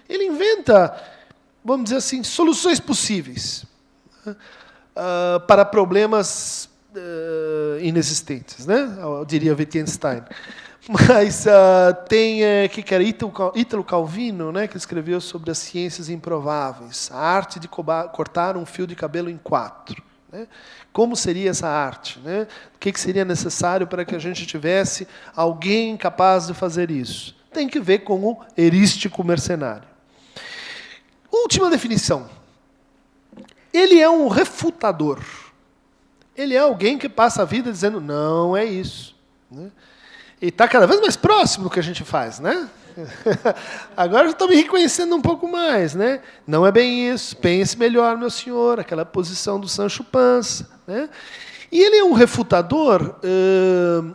Ele inventa, vamos dizer assim, soluções possíveis, né? Para problemas inexistentes, né? Eu diria Wittgenstein. Mas tem, que era Ítalo Calvino, né, que escreveu sobre as ciências improváveis, a arte de cortar um fio de cabelo em 4. Né? Como seria essa arte? Né? O que seria necessário para que a gente tivesse alguém capaz de fazer isso? Tem que ver com o erístico mercenário. Última definição. Ele é um refutador. Ele é alguém que passa a vida dizendo, não é isso. Né? E está cada vez mais próximo do que a gente faz, né? Agora eu estou me reconhecendo um pouco mais, né? Não é bem isso, pense melhor, meu senhor, aquela posição do Sancho Panza, né? E ele é um refutador,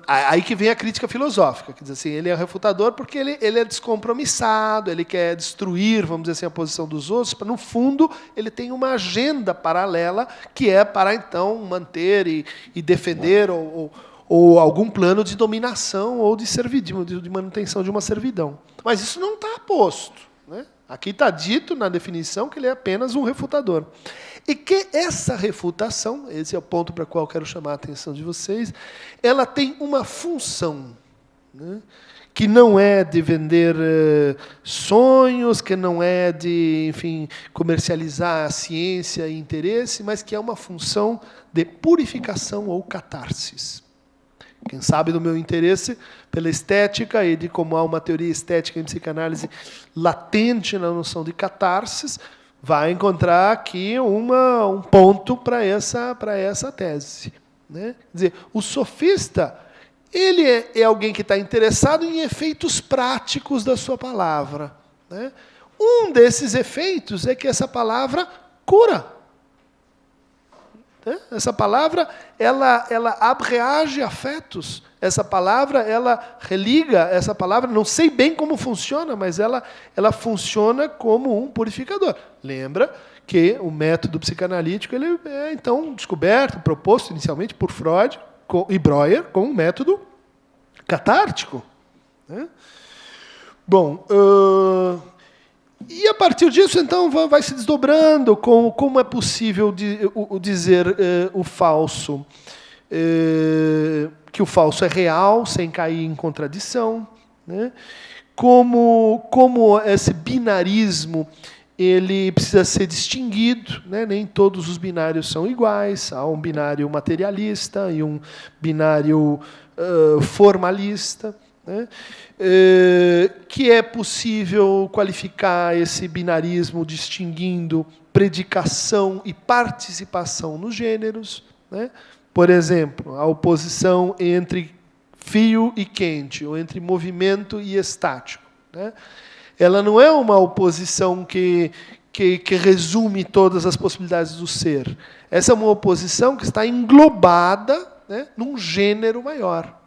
aí que vem a crítica filosófica, quer dizer assim, ele é um refutador porque ele é descompromissado, ele quer destruir, vamos dizer assim, a posição dos outros, para, no fundo, ele tem uma agenda paralela que é para, então, manter e defender ou algum plano de dominação ou de servidão, de manutenção de uma servidão. Mas isso não está posto. Né? Aqui está dito na definição que ele é apenas um refutador. E que essa refutação, esse é o ponto para o qual eu quero chamar a atenção de vocês, ela tem uma função, né? Que não é de vender sonhos, que não é de, enfim, comercializar a ciência e interesse, mas que é uma função de purificação ou catarsis. Quem sabe do meu interesse pela estética e de como há uma teoria estética em psicanálise latente na noção de catarsis, vai encontrar aqui um ponto para essa tese. Né? Quer dizer, o sofista ele é alguém que está interessado em efeitos práticos da sua palavra. Né? Um desses efeitos é que essa palavra cura. Essa palavra, ela abreage afetos. Essa palavra, ela religa. Essa palavra, não sei bem como funciona, mas ela funciona como um purificador. Lembra que o método psicanalítico ele é, então, descoberto, proposto inicialmente por Freud e Breuer como um método catártico. Né? Bom... E a partir disso, então, vai se desdobrando como é possível dizer o falso, que o falso é real, sem cair em contradição, né? Como esse binarismo ele precisa ser distinguido, né? Nem todos os binários são iguais, há um binário materialista e um binário formalista. Né? Que é possível qualificar esse binarismo distinguindo predicação e participação nos gêneros. Né? Por exemplo, a oposição entre frio e quente, ou entre movimento e estático. Né? Ela não é uma oposição que resume todas as possibilidades do ser. Essa é uma oposição que está englobada, né, num gênero maior.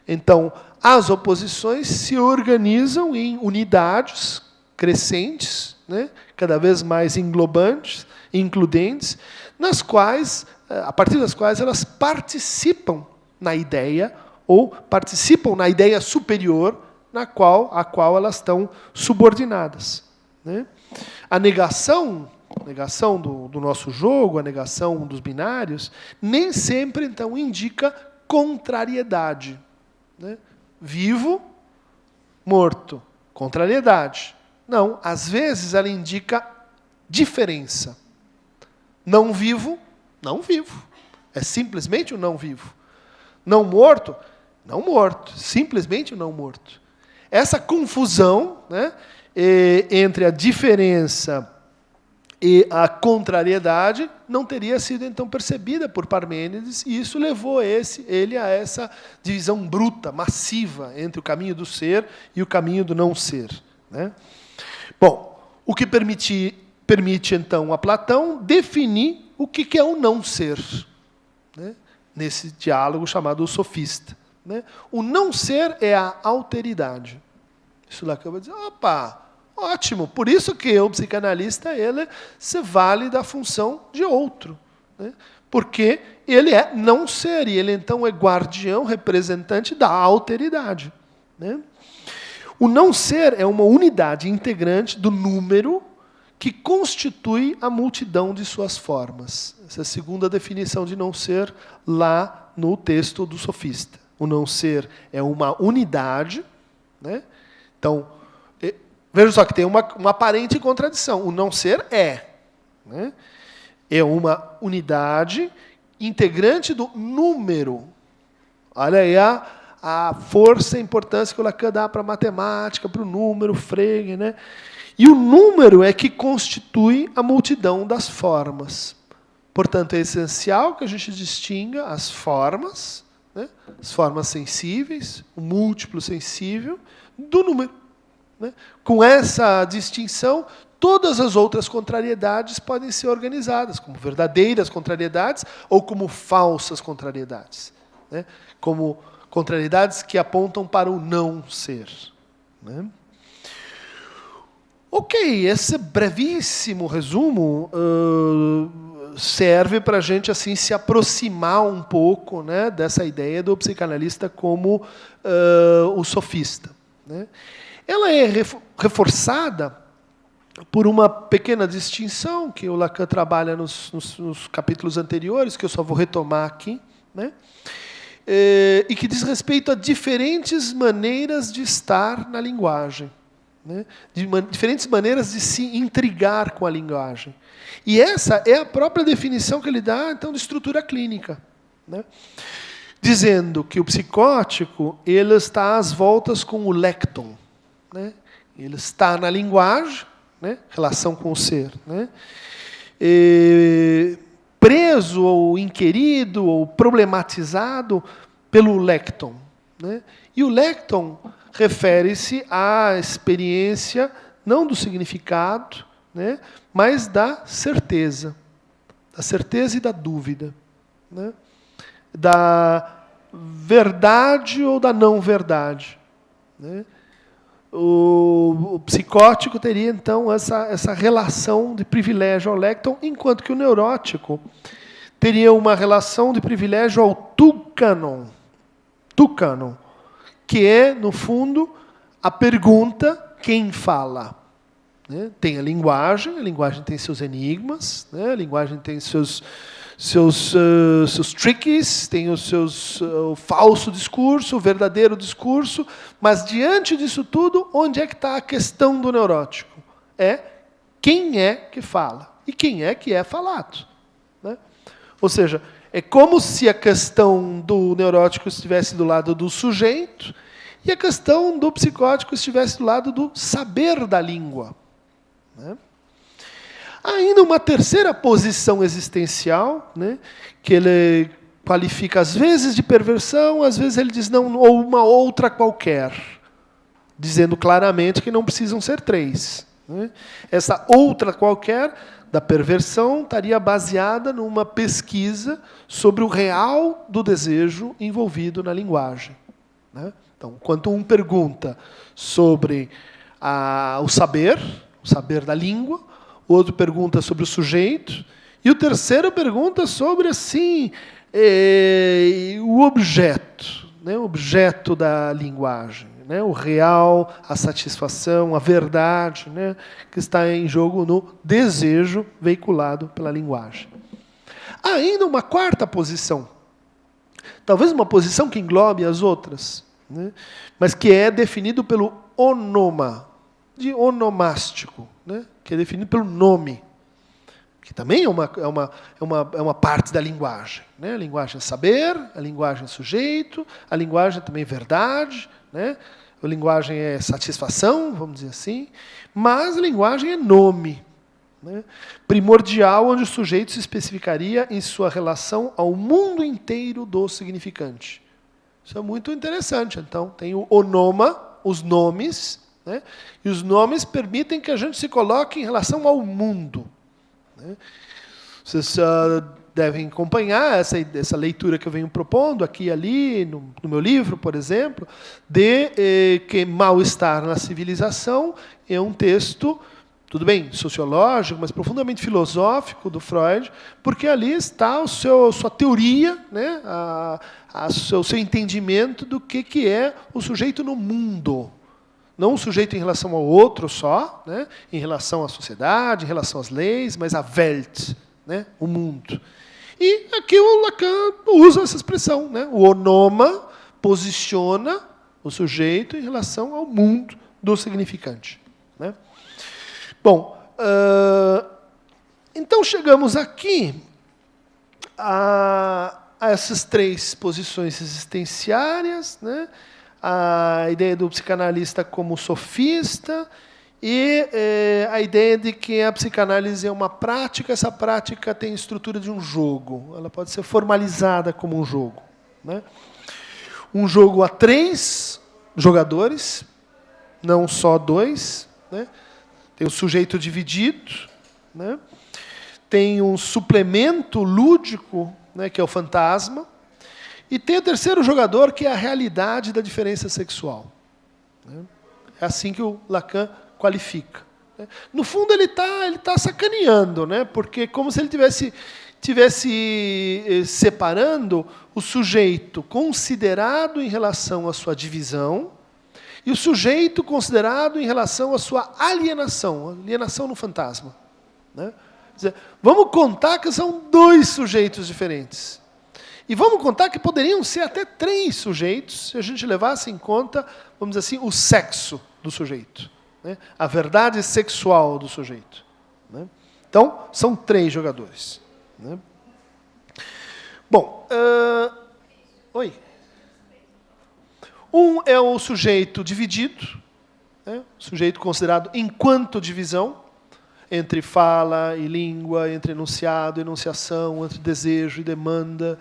Então, as oposições se organizam em unidades crescentes, né, cada vez mais englobantes, includentes, nas quais, a partir das quais elas participam na ideia ou participam na ideia superior a qual elas estão subordinadas. Né? A negação do nosso jogo, a negação dos binários, nem sempre então indica contrariedade. Né? Vivo, morto, contrariedade. Não, às vezes ela indica diferença. Não vivo, não vivo. É simplesmente o não vivo. Não morto, não morto. Simplesmente o não morto. Essa confusão, né, entre a diferença e a contrariedade não teria sido então percebida por Parmênides, e isso levou ele a essa divisão bruta, massiva, entre o caminho do ser e o caminho do não ser. Né? Bom, o que permite então a Platão definir o que é o não ser, né? Nesse diálogo chamado o sofista. Né? O não ser é a alteridade. Isso lá que eu vou dizer, opa, ótimo, por isso que o psicanalista ele se vale da função de outro. Né? Porque ele é não ser, e ele então é guardião, representante da alteridade. Né? O não ser é uma unidade integrante do número que constitui a multidão de suas formas. Essa é a segunda definição de não ser lá no texto do sofista. O não ser é uma unidade, né? Então, veja só que tem uma aparente contradição. O não ser né? É uma unidade integrante do número. Olha aí a força e a importância que o Lacan dá para a matemática, para o número, Frege, né? E o número é que constitui a multidão das formas. Portanto, é essencial que a gente distinga as formas, né? As formas sensíveis, o múltiplo sensível, do número. Né? Com essa distinção, todas as outras contrariedades podem ser organizadas como verdadeiras contrariedades ou como falsas contrariedades. Né? Como contrariedades que apontam para o não ser. Né? Ok, esse brevíssimo resumo serve para a gente assim, se aproximar um pouco, né, dessa ideia do psicanalista como o sofista. Né? Ela é reforçada por uma pequena distinção que o Lacan trabalha nos capítulos anteriores, que eu só vou retomar aqui, né? E que diz respeito a diferentes maneiras de estar na linguagem, né? Diferentes maneiras de se intrigar com a linguagem. E essa é a própria definição que ele dá, então, de estrutura clínica, né? Dizendo que o psicótico ele está às voltas com o lecton, né? Ele está na linguagem, né? Relação com o ser, né? Preso ou inquirido ou problematizado pelo lecton, né? E o lecton refere-se à experiência não do significado, né? Mas da certeza e da dúvida, né? Da verdade ou da não verdade, né? O psicótico teria, então, essa relação de privilégio ao lecton, enquanto que o neurótico teria uma relação de privilégio ao tucanon, que é, no fundo, a pergunta quem fala. Né? Tem a linguagem tem seus enigmas, né? A linguagem tem seus tricks, tem os seus o falso discurso, o verdadeiro discurso, mas diante disso tudo, onde é que está a questão do neurótico? É quem é que fala e quem é que é falado. Né? Ou seja, é como se a questão do neurótico estivesse do lado do sujeito e a questão do psicótico estivesse do lado do saber da língua. Né? Ainda uma terceira posição existencial, né, que ele qualifica às vezes de perversão, às vezes ele diz não, ou uma outra qualquer, dizendo claramente que não precisam ser três. Né? Essa outra qualquer da perversão estaria baseada numa pesquisa sobre o real do desejo envolvido na linguagem. Né? Então, quando um pergunta sobre o saber da língua, o outro pergunta sobre o sujeito, e o terceiro pergunta sobre assim, o objeto, né? O objeto da linguagem, né? O real, a satisfação, a verdade, né? Que está em jogo no desejo veiculado pela linguagem. Há ainda uma quarta posição, talvez uma posição que englobe as outras, né? Mas que é definido pelo onoma, de onomástico, né? Que é definido pelo nome, que também é uma parte da linguagem. Né? A linguagem é saber, a linguagem é sujeito, a linguagem é também verdade, né? A linguagem é satisfação, vamos dizer assim, mas a linguagem é nome. Né? Primordial, onde o sujeito se especificaria em sua relação ao mundo inteiro do significante. Isso é muito interessante. Então, tem o onoma, os nomes, né? E os nomes permitem que a gente se coloque em relação ao mundo. Né? Vocês devem acompanhar essa leitura que eu venho propondo aqui e ali, no meu livro, por exemplo, de que Mal-Estar na Civilização é um texto, tudo bem, sociológico, mas profundamente filosófico do Freud, porque ali está sua teoria, né? O seu entendimento do que é o sujeito no mundo. Não o sujeito em relação ao outro só, né? Em relação à sociedade, em relação às leis, mas a Welt, né? O mundo. E aqui o Lacan usa essa expressão, né? O onoma posiciona o sujeito em relação ao mundo do significante, né? Bom, então chegamos aqui a essas três posições existenciárias, né? A ideia do psicanalista como sofista e a ideia de que a psicanálise é uma prática, essa prática tem estrutura de um jogo, ela pode ser formalizada como um jogo, né? Um jogo a 3 jogadores, não só 2, né? Tem o sujeito dividido, né? Tem um suplemento lúdico, né, que é o fantasma, e tem o terceiro jogador, que é a realidade da diferença sexual, né? É assim que o Lacan qualifica, né? No fundo, ele tá sacaneando, né? Porque como se ele tivesse separando o sujeito considerado em relação à sua divisão e o sujeito considerado em relação à sua alienação no fantasma, né? Quer dizer, vamos contar que são 2 sujeitos diferentes. E vamos contar que poderiam ser até 3 sujeitos, se a gente levasse em conta, vamos dizer assim, o sexo do sujeito, né? A verdade sexual do sujeito, né? Então, são 3 jogadores, né? Bom, oi. Um é o sujeito dividido, né? Sujeito considerado enquanto divisão, entre fala e língua, entre enunciado e enunciação, entre desejo e demanda,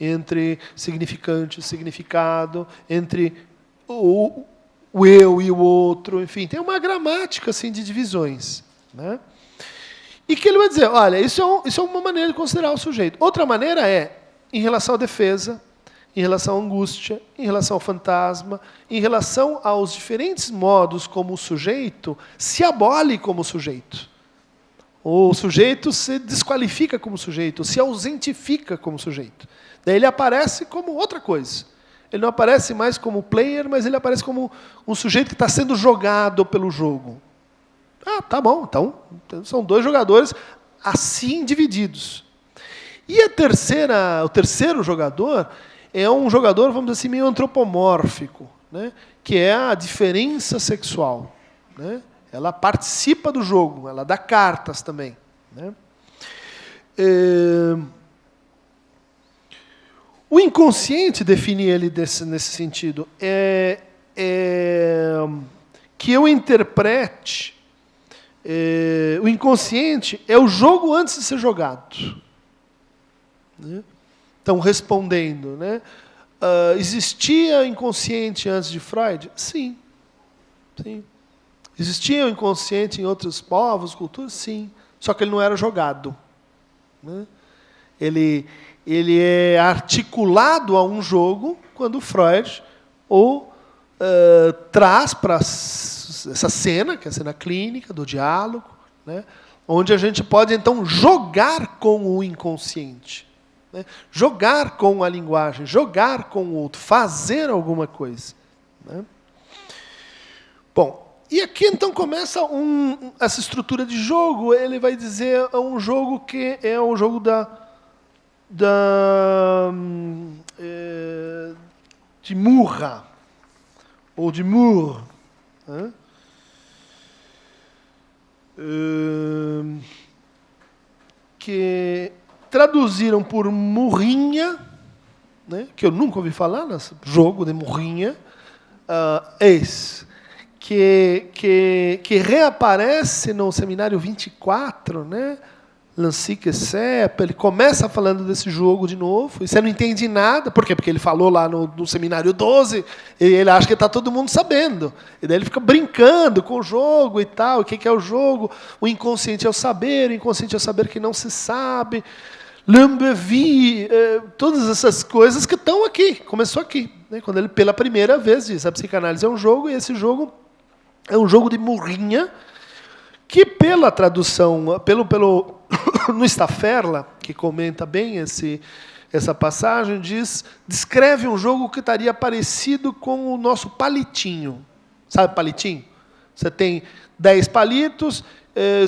entre significante e significado, entre o eu e o outro, enfim, tem uma gramática assim, de divisões, né? E que ele vai dizer, olha, isso é uma maneira de considerar o sujeito. Outra maneira é, em relação à defesa, em relação à angústia, em relação ao fantasma, em relação aos diferentes modos como o sujeito se abole como sujeito. O sujeito se desqualifica como sujeito, se ausentifica como sujeito. Daí ele aparece como outra coisa. Ele não aparece mais como player, mas ele aparece como um sujeito que está sendo jogado pelo jogo. Ah, tá bom, então são 2 jogadores assim divididos. E o terceiro jogador é um jogador, vamos dizer assim, meio antropomórfico, né? Que é a diferença sexual, né? Ela participa do jogo, ela dá cartas também, né? O inconsciente define ele nesse sentido. Que eu interprete. O inconsciente é o jogo antes de ser jogado, né? Então, respondendo, né? Existia inconsciente antes de Freud? Sim. Sim. Existia o inconsciente em outros povos, culturas? Sim. Só que ele não era jogado, né? Ele é articulado a um jogo quando Freud traz para essa cena, que é a cena clínica, do diálogo, né? Onde a gente pode, então, jogar com o inconsciente, né? Jogar com a linguagem, jogar com o outro, fazer alguma coisa, né? Bom, e aqui, então, começa essa estrutura de jogo. Ele vai dizer um jogo que é o jogo de Murra, ou de Moore, né? Que traduziram por Murrinha, né? Que eu nunca ouvi falar, nesse jogo de Murrinha, que reaparece no Seminário 24, né? Lancy Sepp, ele começa falando desse jogo de novo, e você não entende nada. Por quê? Porque ele falou lá no Seminário 12, e ele acha que está todo mundo sabendo. E daí ele fica brincando com o jogo e tal. O que é o jogo? O inconsciente é o inconsciente é o saber que não se sabe. L'Ambevie, todas essas coisas que estão aqui, começou aqui, né? Quando ele, pela primeira vez, diz a psicanálise é um jogo, e esse jogo é um jogo de Murrinha, que pela tradução, no Stafferla, que comenta bem essa passagem, descreve um jogo que estaria parecido com o nosso palitinho. Sabe palitinho? Você tem 10 palitos,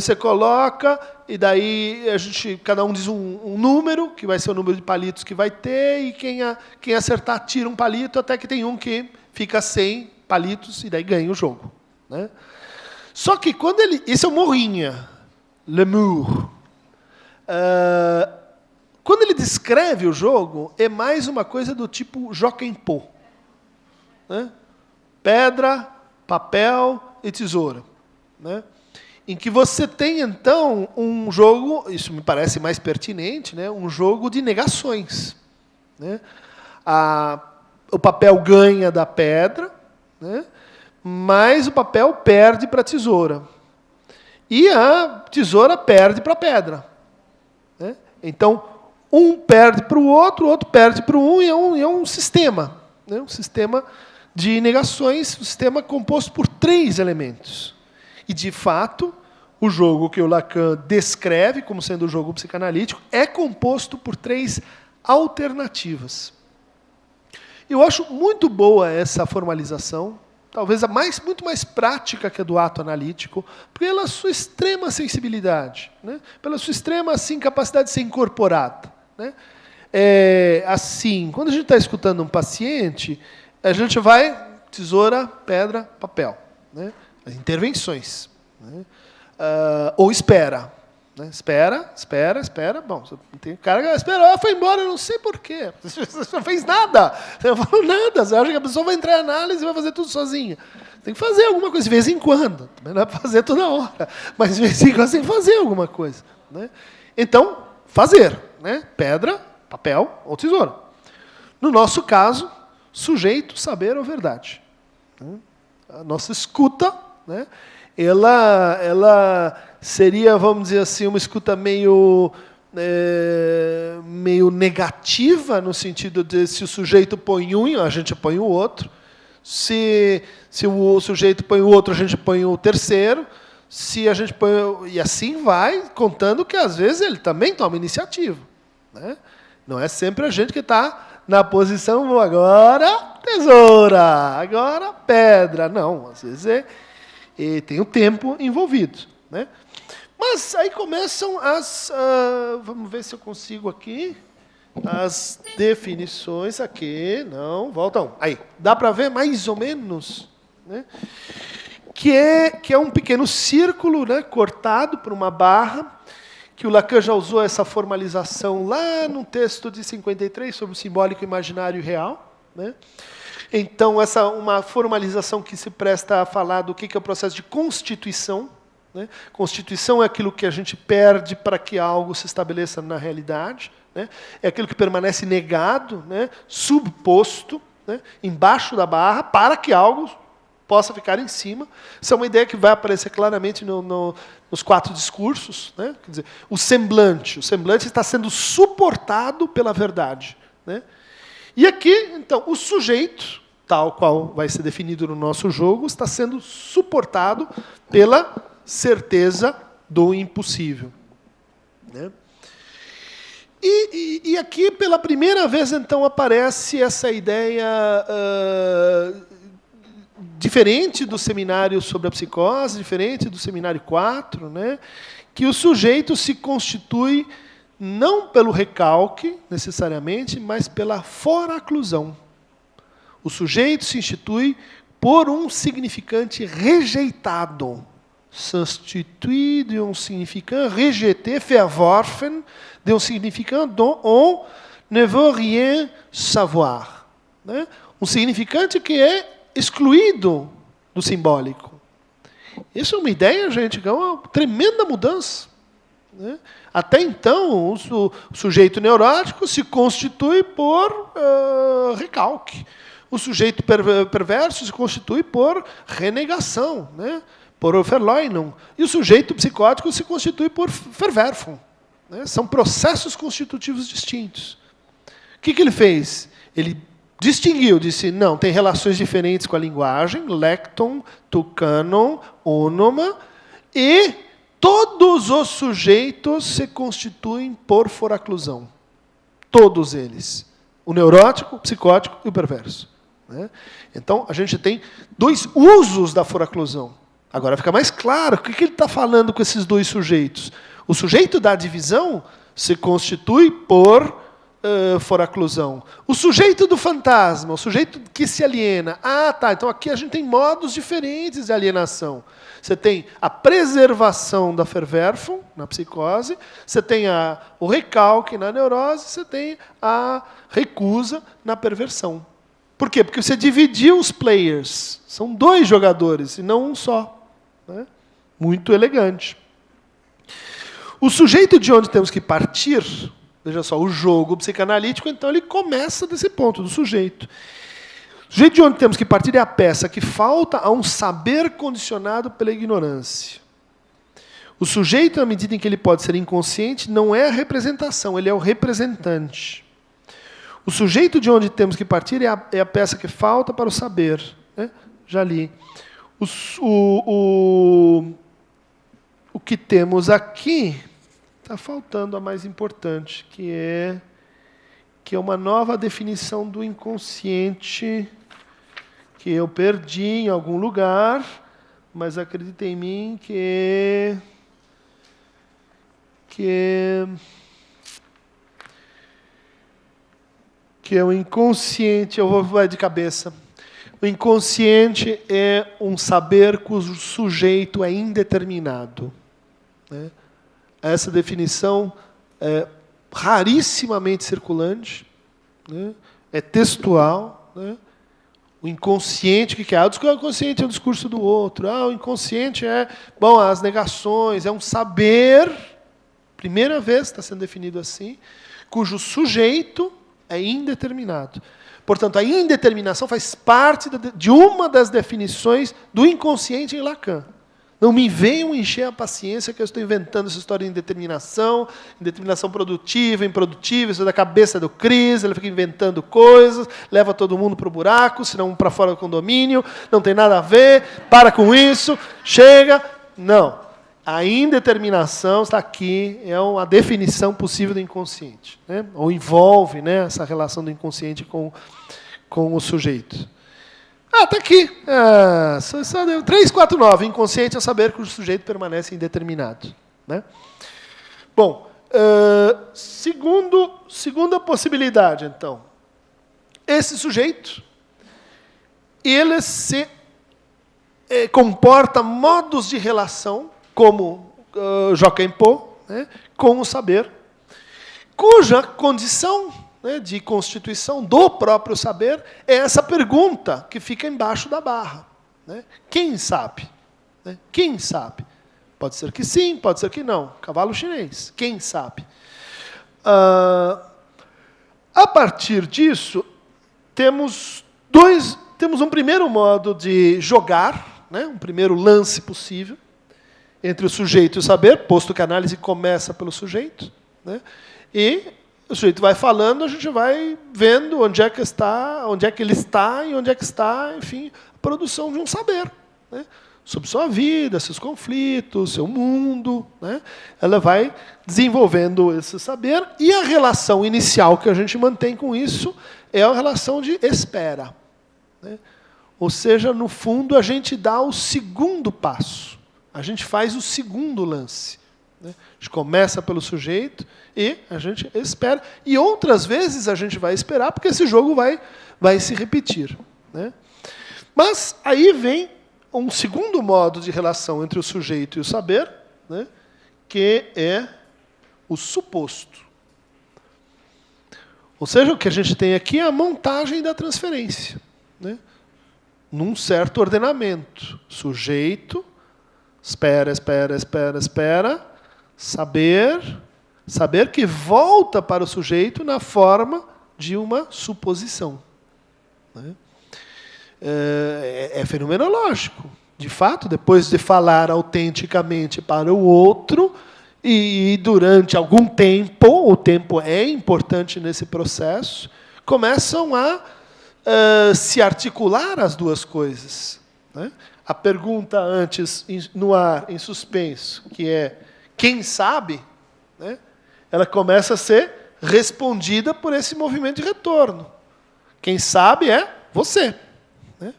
você coloca e daí cada um diz um número, que vai ser o número de palitos que vai ter, e quem acertar tira um palito, até que tem um que fica sem palitos, e daí ganha o jogo. Né? Só que quando esse é o Morrinha, Lemur. Quando ele descreve o jogo, é mais uma coisa do tipo Jockey-Pô. Né? Pedra, papel e tesoura. Né? Em que você tem, então, um jogo, isso me parece mais pertinente, né? Um jogo de negações. Né? O papel ganha da pedra, né? Mas o papel perde para a tesoura. E a tesoura perde para a pedra. Né? Então, um perde para o outro perde para o e é um sistema. Né? Um sistema de negações, um sistema composto por 3 elementos. E, de fato, o jogo que o Lacan descreve como sendo o jogo psicanalítico é composto por 3 alternativas. Eu acho muito boa essa formalização, talvez muito mais prática que a do ato analítico, pela sua extrema sensibilidade, né? Pela sua extrema capacidade de ser incorporada. Né? Assim, quando a gente está escutando um paciente, a gente vai tesoura, pedra, papel. Né? As intervenções. Né? Ou espera. Né? Espera. Bom, tem cara que esperou, foi embora, eu não sei porquê. Você não fez nada. Você não falou nada. Você acha que a pessoa vai entrar em análise e vai fazer tudo sozinha. Tem que fazer alguma coisa de vez em quando. Também não é para fazer toda hora. Mas de vez em quando tem que fazer alguma coisa. Né? Então, fazer. Né? Pedra, papel ou tesoura. No nosso caso, sujeito, saber ou verdade. Né? A nossa escuta, né? ela seria, vamos dizer assim, uma escuta meio negativa, no sentido de se o sujeito põe um, a gente põe o outro. Se o sujeito põe o outro, a gente põe o terceiro. Se a gente põe, e assim vai, contando que, às vezes, ele também toma iniciativa. Né? Não é sempre a gente que está na posição, agora tesoura, agora pedra. Não, às vezes tem o tempo envolvido. Né? Mas aí começam vamos ver se eu consigo aqui, as definições aqui. Não, voltam. Aí, dá para ver mais ou menos? Né? Que é um pequeno círculo, né, cortado por uma barra, que o Lacan já usou essa formalização lá no texto de 53, sobre o simbólico, imaginário e real. Né? Então, uma formalização que se presta a falar do que é o processo de constituição. Né? Constituição é aquilo que a gente perde para que algo se estabeleça na realidade. Né? É aquilo que permanece negado, né? Subposto, né? Embaixo da barra, para que algo possa ficar em cima. Essa é uma ideia que vai aparecer claramente nos 4 discursos. Né? Quer dizer, o semblante está sendo suportado pela verdade. Né? E aqui, então, o sujeito, tal qual vai ser definido no nosso jogo, está sendo suportado pela certeza do impossível. Né? E aqui, pela primeira vez, então, aparece essa ideia diferente do seminário sobre a psicose, diferente do seminário 4, né, que o sujeito se constitui não pelo recalque, necessariamente, mas pela foraclusão. O sujeito se institui por um significante rejeitado. S'instituit de um significant rejeté, verworfen, de um significant dont on ne veut rien savoir. Né? Um significante que é excluído do simbólico. Isso é uma ideia, gente, que é uma tremenda mudança. Né? Até então, o sujeito neurótico se constitui por recalque. O sujeito perverso se constitui por renegação, né? Por Verleumdung. E o sujeito psicótico se constitui por Verwerfung. Né? São processos constitutivos distintos. O que ele fez? Ele distinguiu, disse, não, tem relações diferentes com a linguagem, lecton, tu canon, onoma, e todos os sujeitos se constituem por foraclusão. Todos eles. O neurótico, o psicótico e o perverso. Né? Então, a gente tem 2 usos da foraclusão. Agora fica mais claro o que ele está falando com esses 2 sujeitos. O sujeito da divisão se constitui por foraclusão. O sujeito do fantasma, o sujeito que se aliena. Ah, tá, então aqui a gente tem modos diferentes de alienação. Você tem a preservação da Verwerfung, na psicose, você tem o recalque na neurose, você tem a recusa na perversão. Por quê? Porque você dividiu os players. São 2 jogadores, e não um só. Né? Muito elegante. O sujeito de onde temos que partir, veja só, o jogo psicanalítico, então, ele começa desse ponto, do sujeito. O sujeito de onde temos que partir é a peça que falta a um saber condicionado pela ignorância. O sujeito, na medida em que ele pode ser inconsciente, não é a representação, ele é o representante. O sujeito de onde temos que partir é a peça que falta para o saber. Né? Já li. O que temos aqui, está faltando a mais importante, que é uma nova definição do inconsciente, que eu perdi em algum lugar, mas acredita em mim que é o inconsciente, eu vou de cabeça. O inconsciente é um saber cujo sujeito é indeterminado. Né? Essa definição é rarissimamente circulante, né? É textual. Né? O inconsciente, o que é? O inconsciente é o discurso do outro. O inconsciente é, as negações, é um saber, primeira vez está sendo definido assim, cujo sujeito é indeterminado. Portanto, a indeterminação faz parte de uma das definições do inconsciente em Lacan. Não me venham encher a paciência que eu estou inventando essa história de indeterminação produtiva, improdutiva, isso é da cabeça do Cris, ele fica inventando coisas, leva todo mundo para o buraco, senão para fora do condomínio, não tem nada a ver, para com isso, chega. Não. A indeterminação está aqui, é uma definição possível do inconsciente. Né? Ou envolve, né, essa relação do inconsciente com o sujeito. Está aqui. Só deu 349. Inconsciente é saber que o sujeito permanece indeterminado. Né? Bom, segunda possibilidade, então. Esse sujeito, ele se comporta modos de relação, como Joachim Poe, né, com o saber, cuja condição, né, de constituição do próprio saber é essa pergunta que fica embaixo da barra. Né? Quem sabe? Né? Quem sabe? Pode ser que sim, pode ser que não. Cavalo chinês. Quem sabe? A partir disso, temos um primeiro modo de jogar, né, um primeiro lance possível, entre o sujeito e o saber, posto que a análise começa pelo sujeito. Né? E o sujeito vai falando, a gente vai vendo onde é que ele está e onde é que está, enfim, a produção de um saber. Né? Sobre sua vida, seus conflitos, seu mundo. Né? Ela vai desenvolvendo esse saber e a relação inicial que a gente mantém com isso é a relação de espera. Né? Ou seja, no fundo, a gente dá o segundo passo. A gente faz o segundo lance. Né? A gente começa pelo sujeito e a gente espera. E outras vezes a gente vai esperar, porque esse jogo vai se repetir. Né? Mas aí vem um segundo modo de relação entre o sujeito e o saber, né? Que é o suposto. Ou seja, o que a gente tem aqui é a montagem da transferência. Né? Num certo ordenamento. Sujeito, espera. Saber que volta para o sujeito na forma de uma suposição. Né? É fenomenológico. De fato, depois de falar autenticamente para o outro, e durante algum tempo, o tempo é importante nesse processo, começam a se articular as duas coisas. Né? A pergunta antes, no ar, em suspenso, que é quem sabe, né? Ela começa a ser respondida por esse movimento de retorno. Quem sabe é você. Né?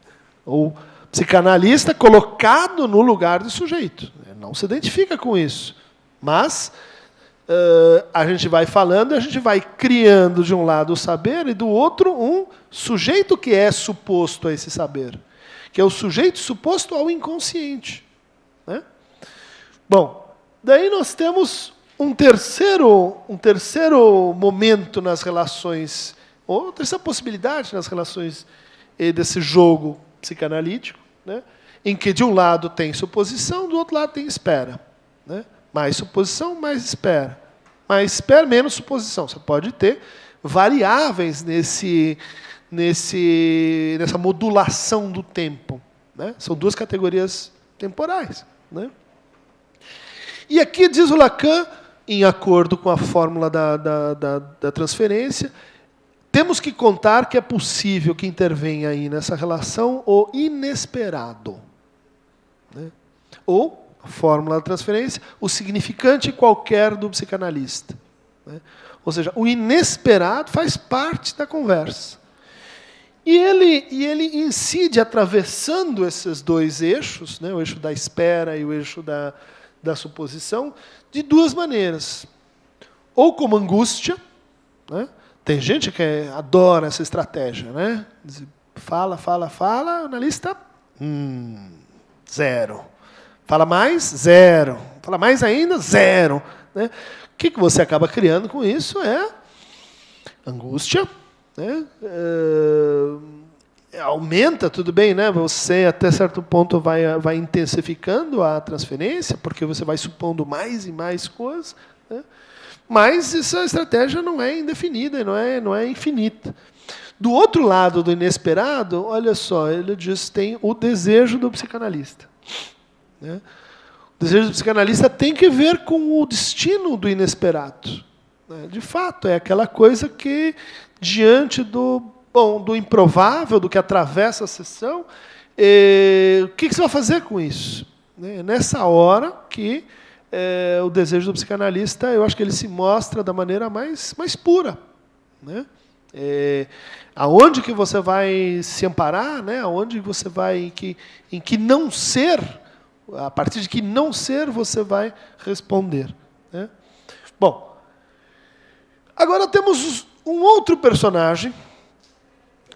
O psicanalista colocado no lugar do sujeito. Não se identifica com isso. Mas a gente vai falando e a gente vai criando de um lado o saber e do outro um sujeito que é suposto a esse saber, que é o sujeito suposto ao inconsciente, né? Bom, daí nós temos um terceiro momento nas relações, ou terceira possibilidade nas relações desse jogo psicanalítico, né? Em que de um lado tem suposição, do outro lado tem espera, né? Mais suposição, mais espera. Mais espera, menos suposição. Você pode ter variáveis nessa modulação do tempo, né? São duas categorias temporais, né? E aqui diz o Lacan, em acordo com a fórmula da transferência, temos que contar que é possível que intervenha aí nessa relação o inesperado, né? Ou, a fórmula da transferência, o significante qualquer do psicanalista, né? Ou seja, o inesperado faz parte da conversa. E ele incide atravessando esses dois eixos, né? O eixo da espera e o eixo da suposição, de duas maneiras. Ou como angústia, né? Tem gente que adora essa estratégia, né? Fala, o analista, zero. Fala mais, zero. Fala mais ainda, zero, né? O que você acaba criando com isso é angústia, né? Aumenta, tudo bem, né? Você, até certo ponto, vai intensificando a transferência, porque você vai supondo mais e mais coisas, né? Mas essa estratégia não é indefinida, não é infinita. Do outro lado do inesperado, olha só, ele diz que tem o desejo do psicanalista, né? O desejo do psicanalista tem que ver com o destino do inesperado, né? De fato, é aquela coisa que, diante do improvável, do que atravessa a sessão, o que você vai fazer com isso? Nessa hora que o desejo do psicanalista, eu acho que ele se mostra da maneira mais pura, né? Aonde que você vai se amparar, né? Aonde você vai, em que não ser, a partir de que não ser, você vai responder, né? Bom, agora temos um outro personagem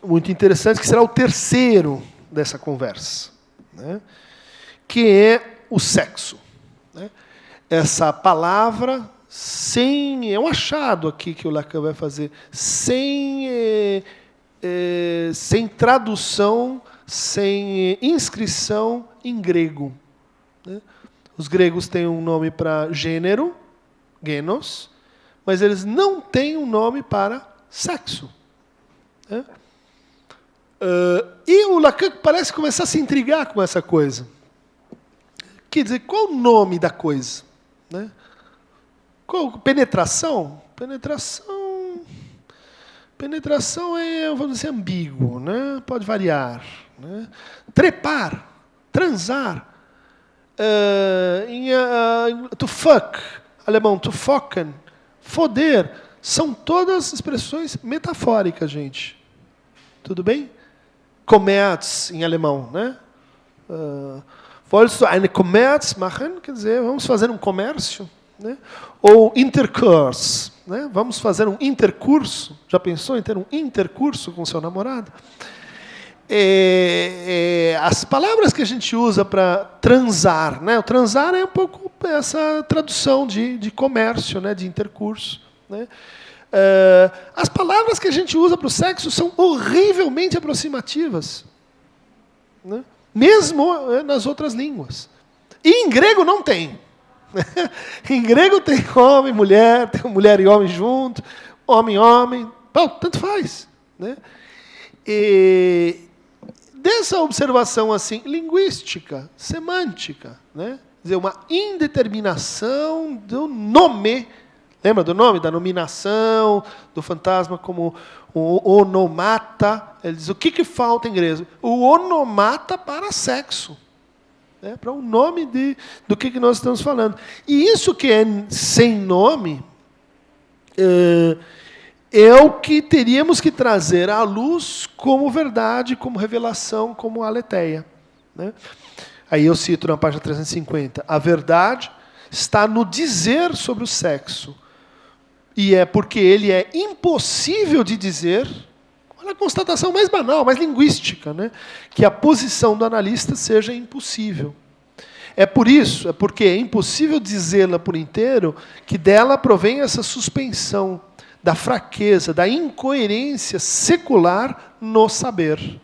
muito interessante, que será o terceiro dessa conversa, né? Que é o sexo, né? Essa palavra é um achado aqui que o Lacan vai fazer, sem tradução, sem inscrição em grego, né? Os gregos têm um nome para gênero, genos, mas eles não têm um nome para sexo, né? E o Lacan parece começar a se intrigar com essa coisa. Quer dizer, qual o nome da coisa, né? Penetração? Penetração é, vamos dizer, ambíguo, né? Pode variar, né? Trepar, transar, to fuck, alemão, to focken, foder, são todas expressões metafóricas, gente. Tudo bem? Commerz, em alemão, né? Wolltest du eine Commerz machen? Quer dizer, vamos fazer um comércio, né? Ou intercourse, né? Vamos fazer um intercurso. Já pensou em ter um intercurso com seu namorado? As palavras que a gente usa para transar, né? O transar é um pouco essa tradução de comércio, né? De intercurso, né? As palavras que a gente usa para o sexo são horrivelmente aproximativas, né? Mesmo nas outras línguas. E em grego não tem. Em grego tem homem, mulher, tem mulher e homem junto, homem, bom, tanto faz, né? E dessa observação assim, linguística, semântica, né? Quer dizer, uma indeterminação do nome. Lembra do nome? Da nominação, do fantasma como o onomata. Ele diz, o que falta em grego? O onomata para sexo. Né? Para o nome do que nós estamos falando. E isso que é sem nome é o que teríamos que trazer à luz como verdade, como revelação, como aletheia, né? Aí eu cito na página 350. A verdade está no dizer sobre o sexo. E é porque ele é impossível de dizer, olha a constatação mais banal, mais linguística, né? Que a posição do analista seja impossível. É por isso, é porque é impossível dizê-la por inteiro, que dela provém essa suspensão da fraqueza, da incoerência secular no saber.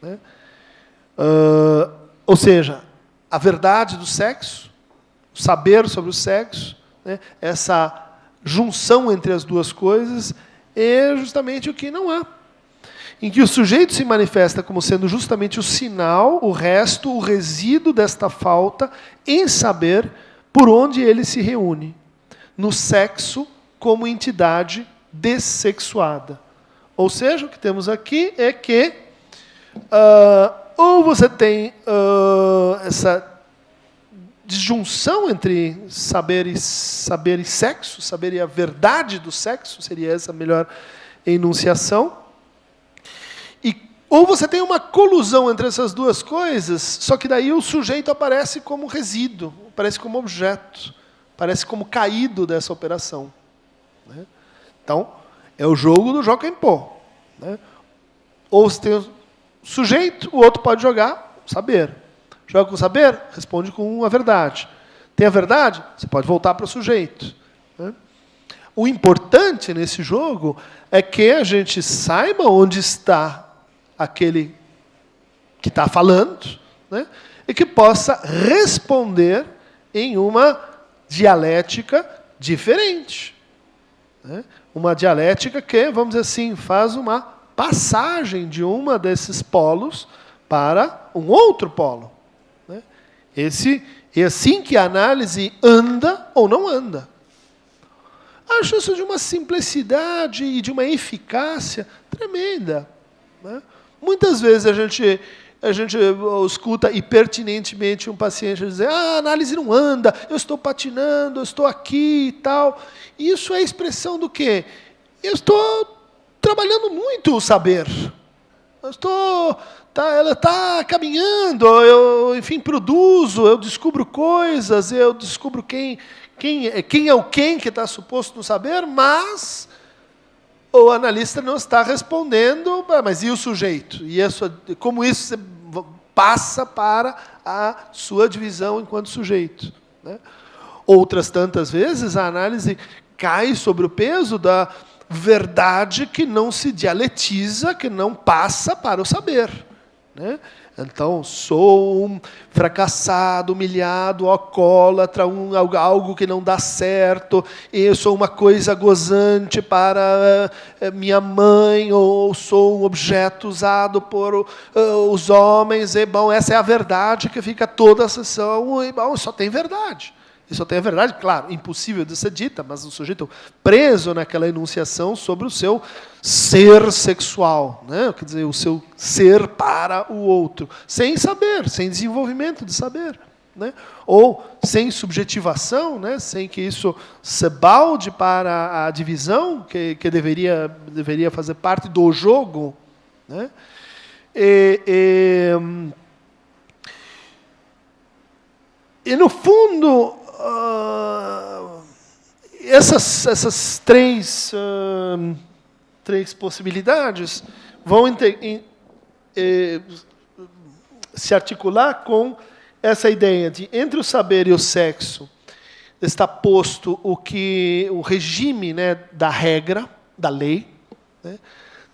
Né? Ou seja, a verdade do sexo, o saber sobre o sexo, né? Essa junção entre as duas coisas é justamente o que não há. Em que o sujeito se manifesta como sendo justamente o sinal, o resto, o resíduo desta falta em saber por onde ele se reúne. No sexo como entidade dessexuada. Ou seja, o que temos aqui é que ou você tem essa disjunção entre saber e sexo, saber e a verdade do sexo, seria essa a melhor enunciação. Ou você tem uma colusão entre essas duas coisas, só que daí o sujeito aparece como resíduo, aparece como objeto, aparece como caído dessa operação. Né? Então, é o jogo do jogo em pó. Né? Ou você tem o sujeito, o outro pode jogar saber. Joga com saber, responde com a verdade. Tem a verdade, você pode voltar para o sujeito. Né? O importante nesse jogo é que a gente saiba onde está aquele que está falando, né? E que possa responder em uma dialética diferente. Né? Uma dialética que, vamos dizer assim, faz uma passagem de uma desses polos para um outro polo. Né? É assim que a análise anda ou não anda. Acho isso de uma simplicidade e de uma eficácia tremenda. Né? Muitas vezes a gente escuta hipertinentemente um paciente dizer: a análise não anda, eu estou patinando, eu estou aqui e tal. Isso é expressão do quê? Eu estou trabalhando muito o saber. Ela está caminhando, eu, enfim, produzo, eu descubro coisas, eu descubro quem é o quem que está suposto no saber, mas o analista não está respondendo, mas e o sujeito? Como isso passa para a sua divisão enquanto sujeito? Né? Outras tantas vezes, a análise cai sobre o peso da verdade que não se dialetiza, que não passa para o saber. Né? Então, sou um fracassado, humilhado, alcoólatra, algo que não dá certo, eu sou uma coisa gozante para minha mãe, ou sou um objeto usado por os homens, e bom, essa é a verdade que fica toda a sessão, e bom, só tem verdade. E só tem a verdade, claro, impossível de ser dita, mas o sujeito preso naquela enunciação sobre o seu ser sexual, né? Quer dizer, o seu ser para o outro, sem saber, sem desenvolvimento de saber. Né? Ou sem subjetivação, né? Sem que isso se balde para a divisão, que deveria fazer parte do jogo. Né? E no fundo, essas três possibilidades vão se articular com essa ideia de, entre o saber e o sexo, está posto o regime, né, da regra, da lei. Né?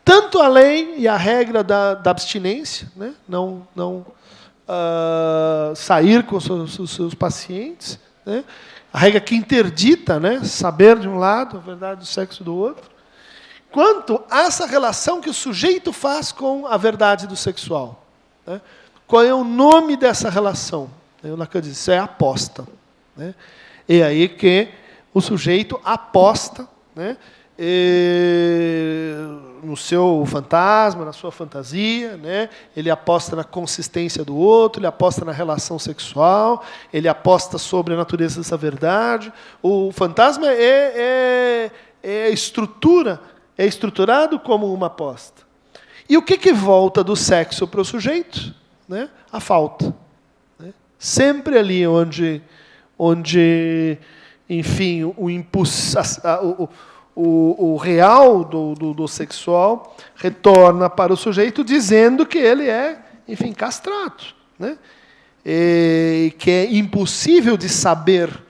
Tanto a lei e a regra da abstinência, né? Não sair com os seus pacientes, né? A regra que interdita, né? Saber de um lado, a verdade do sexo do outro, quanto a essa relação que o sujeito faz com a verdade do sexual. Né? Qual é o nome dessa relação? O Lacan diz, isso é aposta. Né? É aí que o sujeito aposta, né? No seu fantasma, na sua fantasia, né? Ele aposta na consistência do outro, ele aposta na relação sexual, ele aposta sobre a natureza dessa verdade. O fantasma é estruturado como uma aposta. E o que volta do sexo para o sujeito? Né? A falta. Né? Sempre ali onde onde, enfim, o impulso, o real do sexual retorna para o sujeito dizendo que ele é, enfim, castrado, né? E que é impossível de saber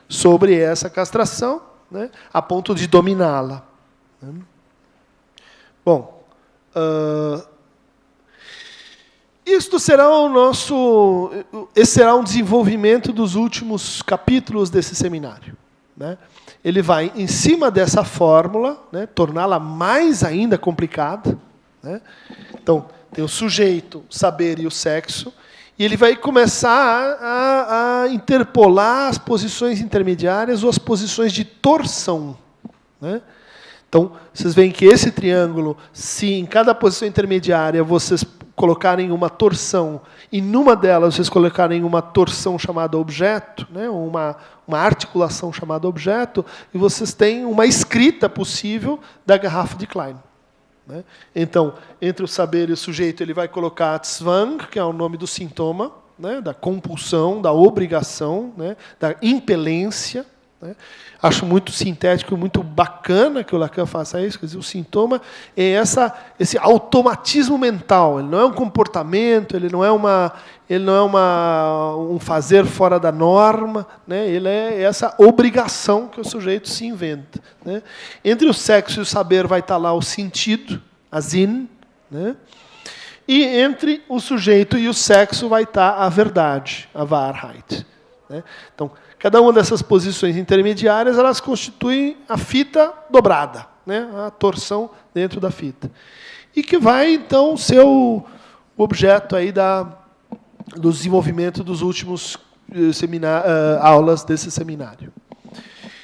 sobre essa castração, né, a ponto de dominá-la. Bom, isto será esse será um desenvolvimento dos últimos capítulos desse seminário, né? Ele vai, em cima dessa fórmula, né, torná-la mais ainda complicada, né? Então, tem o sujeito, o saber e o sexo, e ele vai começar a interpolar as posições intermediárias ou as posições de torção, né? Então, vocês veem que esse triângulo, se em cada posição intermediária vocês colocarem uma torção, e numa delas vocês colocarem uma torção chamada objeto, né, uma articulação chamada objeto, e vocês têm uma escrita possível da garrafa de Klein, né? Então, entre o saber e o sujeito, ele vai colocar Zwang, que é o nome do sintoma, né, da compulsão, da obrigação, né, da impelência, né? Acho muito sintético, muito bacana que o Lacan faça isso. Quer dizer, o sintoma é esse automatismo mental. Ele não é um comportamento, ele não é um fazer fora da norma, né? Ele é essa obrigação que o sujeito se inventa, né? Entre o sexo e o saber vai estar lá o sentido, a Sinn, né? E entre o sujeito e o sexo vai estar a verdade, a Wahrheit, né? Então, cada uma dessas posições intermediárias, elas constituem a fita dobrada, né? A torção dentro da fita. E que vai, então, ser o objeto aí do desenvolvimento dos últimos aulas desse seminário.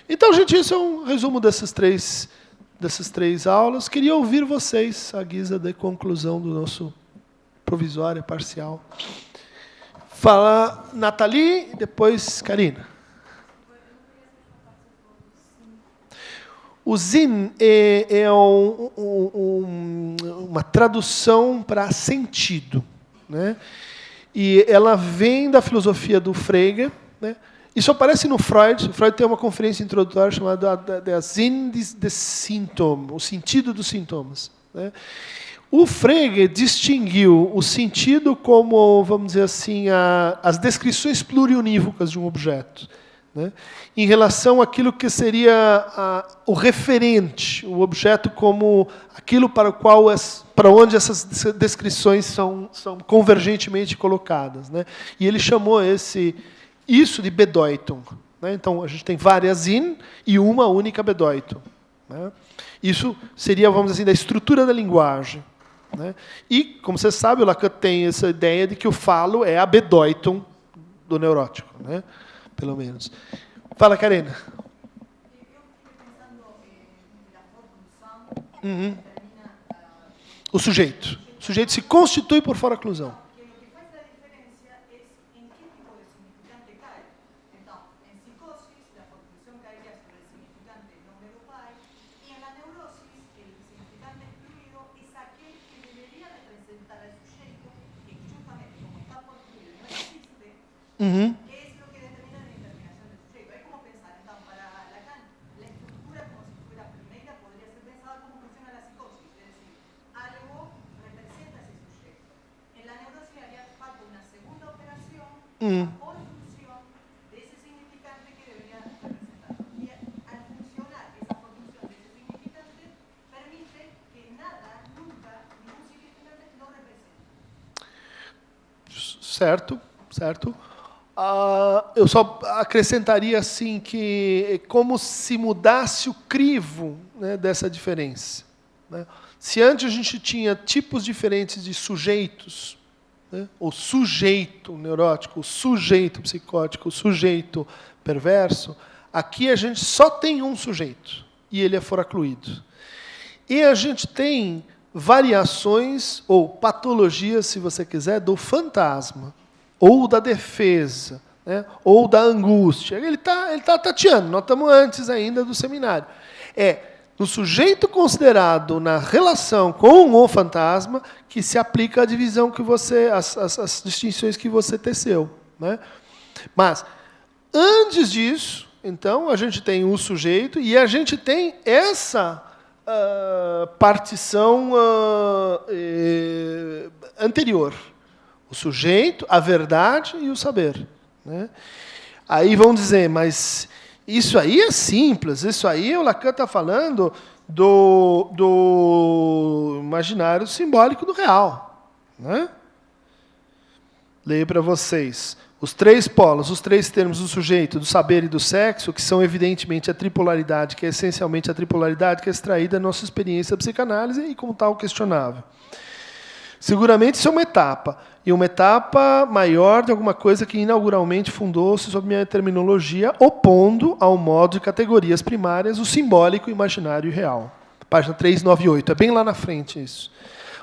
Então, gente, isso é um resumo dessas três aulas. Queria ouvir vocês, à guisa de conclusão do nosso provisório parcial. Fala Nathalie, depois Karina. O Sinn é uma tradução para sentido, né? E ela vem da filosofia do Frege, né? Isso aparece no Freud. O Freud tem uma conferência introdutória chamada Der Sinn des Symptoms, o sentido dos sintomas, né? O Frege distinguiu o sentido como, vamos dizer assim, as descrições pluriunívocas de um objeto, né, em relação àquilo que seria o referente, o objeto como aquilo para onde essas descrições são convergentemente colocadas, né? E ele chamou isso de Bedeutung, né? Então, a gente tem várias Sinn e uma única Bedeutung, né? Isso seria, vamos dizer assim, da estrutura da linguagem, né? E, como você sabe, o Lacan tem essa ideia de que o falo é a Bedeutung do neurótico, né? Pelo menos. Fala, Karina. Uhum. O sujeito. O sujeito se constitui por foraclusão. Uhum. Certo, certo. Eu só acrescentaria assim que é como se mudasse o crivo, né, dessa diferença, né? Se antes a gente tinha tipos diferentes de sujeitos, né, o sujeito neurótico, o sujeito psicótico, o sujeito perverso, aqui a gente só tem um sujeito, e ele é foracluído. E a gente tem variações, ou patologias, se você quiser, do fantasma, ou da defesa, né, ou da angústia. Ele tá tateando, nós estamos antes ainda do seminário. No sujeito considerado na relação com o fantasma que se aplica a divisão que você, as distinções que você teceu, né? Mas Antes disso, então, a gente tem o sujeito e a gente tem essa partição anterior. O sujeito, a verdade e o saber. Né? Aí vão dizer, mas isso aí é simples, isso aí o Lacan está falando do imaginário simbólico do real. Né? Leio para vocês. Os três polos, os três termos do sujeito, do saber e do sexo, que são evidentemente a tripolaridade, que é essencialmente a tripolaridade que é extraída da nossa experiência da psicanálise e, como tal, questionável. Seguramente isso é uma etapa, e uma etapa maior de alguma coisa que inauguralmente fundou-se sob minha terminologia, opondo ao modo de categorias primárias o simbólico, o imaginário e o real. Página 398, é bem lá na frente isso.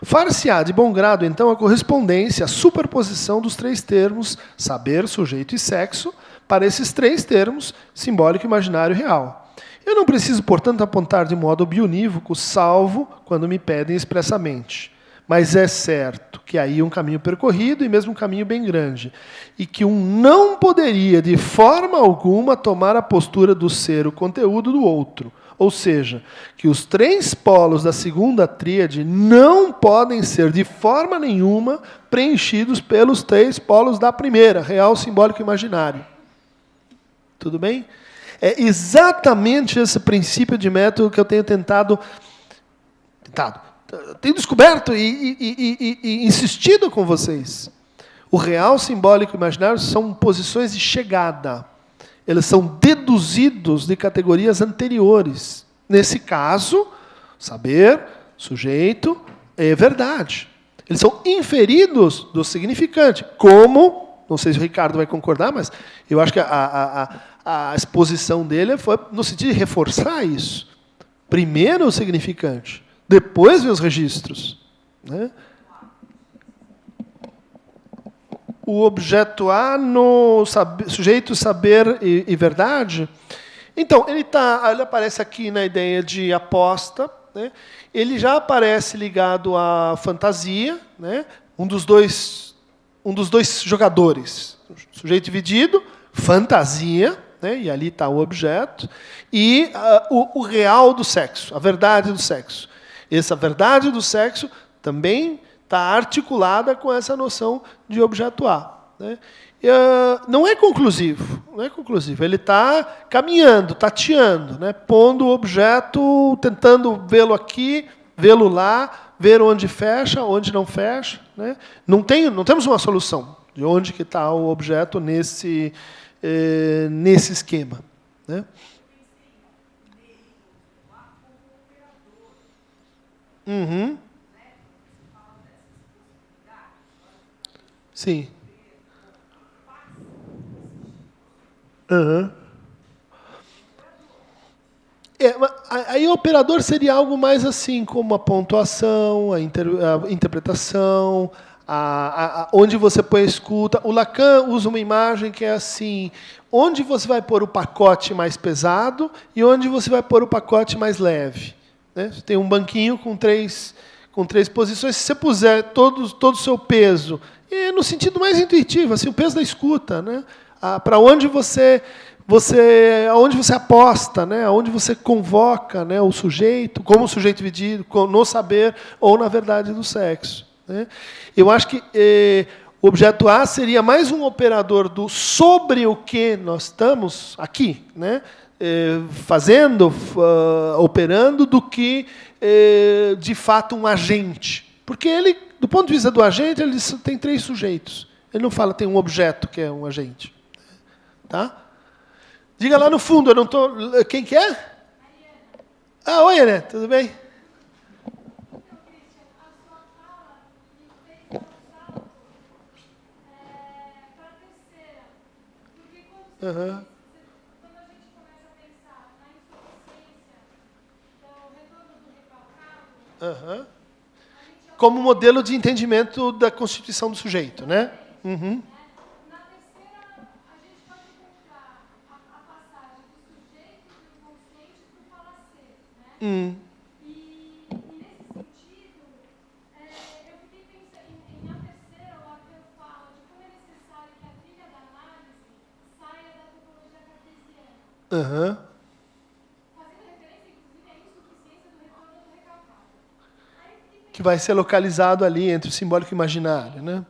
Far-se-á de bom grado, então, a correspondência, a superposição dos três termos, saber, sujeito e sexo, para esses três termos, simbólico, imaginário e real. Eu não preciso, portanto, apontar de modo bionívoco, salvo quando me pedem expressamente. Mas é certo que aí é um caminho percorrido e mesmo um caminho bem grande, e que um não poderia, de forma alguma, tomar a postura do ser o conteúdo do outro. Ou seja, que os três polos da segunda tríade não podem ser, de forma nenhuma, preenchidos pelos três polos da primeira, real, simbólico e imaginário. Tudo bem? É exatamente esse princípio de método que eu tenho tenho descoberto e insistido com vocês. O real, simbólico e imaginário são posições de chegada. Eles são deduzidos de categorias anteriores. Nesse caso, saber, sujeito, é verdade. Eles são inferidos do significante. Como, não sei se o Ricardo vai concordar, mas eu acho que a exposição dele foi no sentido de reforçar isso. Primeiro o significante, depois vem os registros. Né? O objeto A no sujeito, saber e verdade. Então, ele aparece aqui na ideia de aposta. Né? Ele já aparece ligado à fantasia. Né? Um dos dois jogadores. Sujeito dividido, fantasia, né? E ali está o objeto. E o real do sexo, a verdade do sexo. Essa verdade do sexo também está articulada com essa noção de objeto A. Né? Não é conclusivo. Não é conclusivo. Ele está caminhando, tateando, né? Pondo o objeto, tentando vê-lo aqui, vê-lo lá, ver onde fecha, onde não fecha. Né? Não temos uma solução de onde que está o objeto nesse esquema. Né? Uhum. Sim. Uhum. Aí o operador seria algo mais assim, como a pontuação, a interpretação, onde você põe a escuta. O Lacan usa uma imagem que é assim, onde você vai pôr o pacote mais pesado e onde você vai pôr o pacote mais leve. Né? Você tem um banquinho com três posições. Se você puser todo o seu peso, no sentido mais intuitivo, assim, o peso da escuta, né? Para onde aonde você aposta, né? Aonde você convoca, né, o sujeito, como o sujeito dividido, no saber ou na verdade do sexo. Né? Eu acho que o objeto A seria mais um operador do sobre o que nós estamos aqui, né? Fazendo, operando, do que, de fato, um agente. Porque ele, do ponto de vista do agente, ele tem três sujeitos. Ele não fala tem um objeto que é um agente. Tá? Diga lá no fundo, eu não estou... Quem que é? Ah, oi, Ana, tudo bem? Uhum. Uhum. Como modelo de entendimento da constituição do sujeito, né? Uhum. Uhum. Que vai ser localizado ali entre o simbólico e o imaginário, né?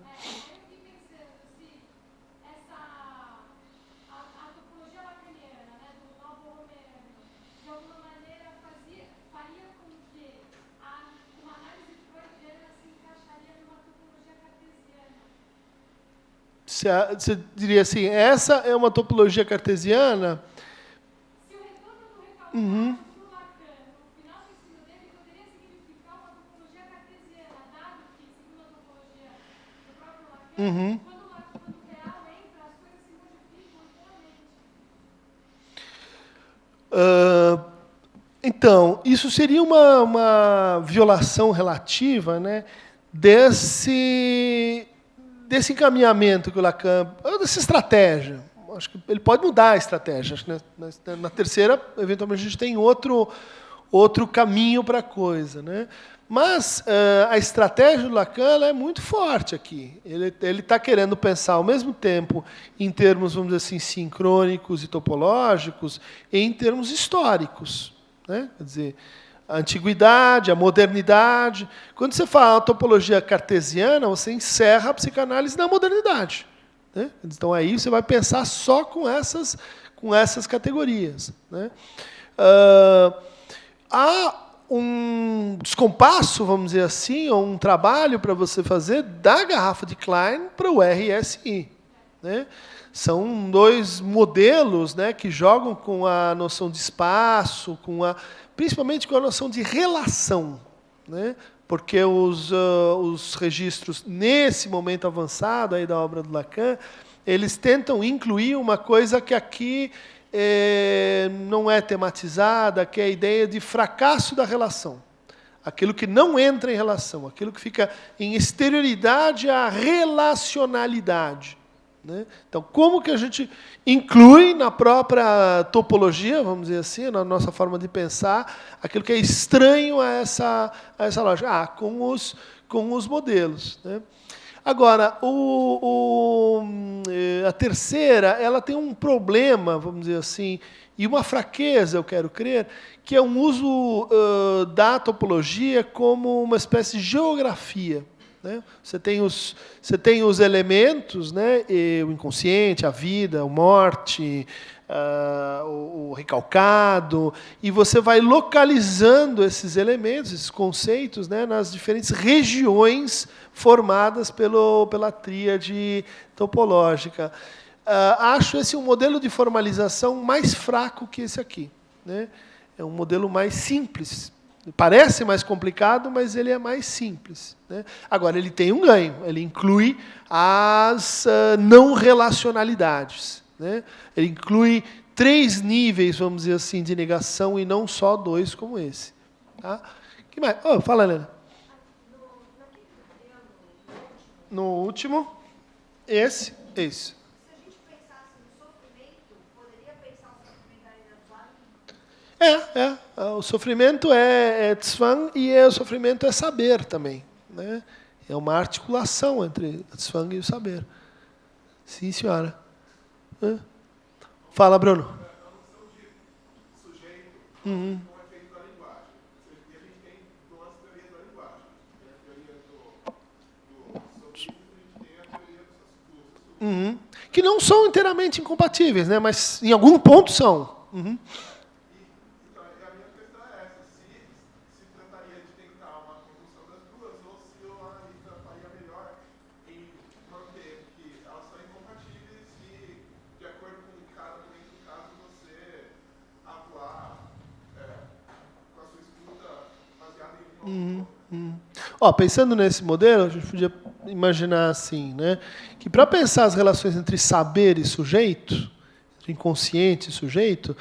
Você diria assim, essa é uma topologia cartesiana? Uhum. Uhum. Então, isso seria uma violação relativa, né, desse encaminhamento que o Lacan, dessa estratégia. Acho que ele pode mudar a estratégia. Acho que na terceira, eventualmente, a gente tem outro caminho para a coisa, né? Mas a estratégia do Lacan ela é muito forte aqui. Ele está querendo pensar, ao mesmo tempo, em termos, vamos dizer assim, sincrônicos e topológicos, e em termos históricos, né? Quer dizer, a antiguidade, a modernidade. Quando você fala topologia cartesiana, você encerra a psicanálise na modernidade, né? Então, aí você vai pensar só com essas categorias, né? Há um descompasso, vamos dizer assim, ou um trabalho para você fazer da garrafa de Klein para o RSI, né? São dois modelos, né, que jogam com a noção de espaço, principalmente com a noção de relação, né? Porque os registros, nesse momento avançado aí da obra do Lacan, eles tentam incluir uma coisa que aqui não é tematizada, que é a ideia de fracasso da relação. Aquilo que não entra em relação, aquilo que fica em exterioridade à relacionalidade, né? Então, como que a gente inclui na própria topologia, vamos dizer assim, na nossa forma de pensar, aquilo que é estranho a essa lógica? Com os modelos, né? Agora, a terceira, ela tem um problema, vamos dizer assim, e uma fraqueza, eu quero crer, que é um uso da topologia como uma espécie de geografia, né? Você tem os elementos, né? O inconsciente, a vida, a morte, o recalcado, e você vai localizando esses elementos, esses conceitos, né, nas diferentes regiões formadas pela tríade topológica. Acho esse um modelo de formalização mais fraco que esse aqui, né? É um modelo mais simples. Parece mais complicado, mas ele é mais simples, né? Agora, ele tem um ganho. Ele inclui as não relacionalidades, né? Ele inclui 3 níveis, vamos dizer assim, de negação e não só 2 como esse. Tá? Que mais? Oh, fala, Helena. No último, esse. Se a gente pensasse no sofrimento, poderia pensar o sofrimento da Zwang? O sofrimento é Zwang e o sofrimento é saber também, né? É uma articulação entre a Zwang e o saber. Sim, senhora. Fala, Bruno. A noção de sujeito como efeito da linguagem. E a gente tem 2 teorias da linguagem. Tem a teoria do sofismo e tem a teoria do socialismo. Que não são inteiramente incompatíveis, né? Mas em algum ponto são. Então, a minha questão é essa. Se trataria de tentar uma conjunção das duas, ou se o analista faria melhor em manter que elas são incompatíveis e, de acordo com cada momento do caso, você atuar com a sua escuta baseada em Pensando nesse modelo, a gente podia imaginar assim, né, que para pensar as relações entre saber e sujeito, entre inconsciente e sujeito,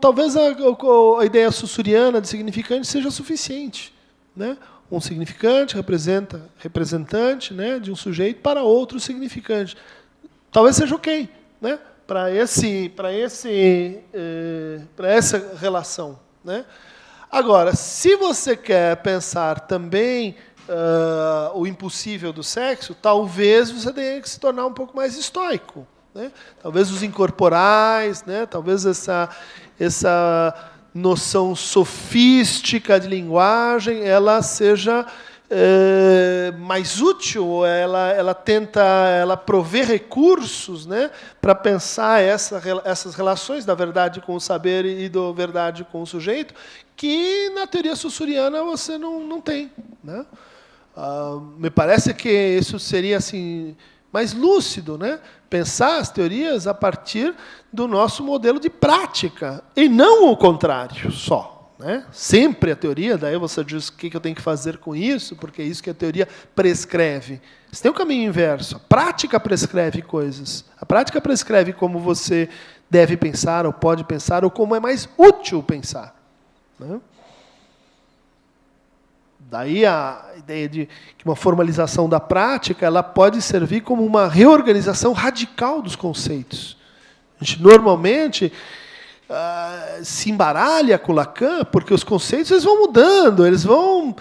talvez a ideia sussuriana de significante seja suficiente, né? Um significante representante, né, de um sujeito para outro significante. Talvez seja ok, né, para essa relação, né? Agora, se você quer pensar também o impossível do sexo, talvez você tenha que se tornar um pouco mais estoico, né? Talvez os incorporais, né? Talvez essa noção sofística de linguagem, ela seja mais útil, ela provê recursos, né, para pensar essas relações da verdade com o saber e da verdade com o sujeito, que na teoria saussuriana você não tem, né? Me parece que isso seria assim mais lúcido, né? Pensar as teorias a partir do nosso modelo de prática, e não o contrário só. Né? Sempre a teoria, daí você diz o que eu tenho que fazer com isso, porque é isso que a teoria prescreve. Você tem um caminho inverso. A prática prescreve coisas. A prática prescreve como você deve pensar, ou pode pensar, ou como é mais útil pensar. Né? Daí a ideia de que uma formalização da prática ela pode servir como uma reorganização radical dos conceitos. A gente normalmente se embaralha com Lacan, porque os conceitos eles vão mudando, eles vão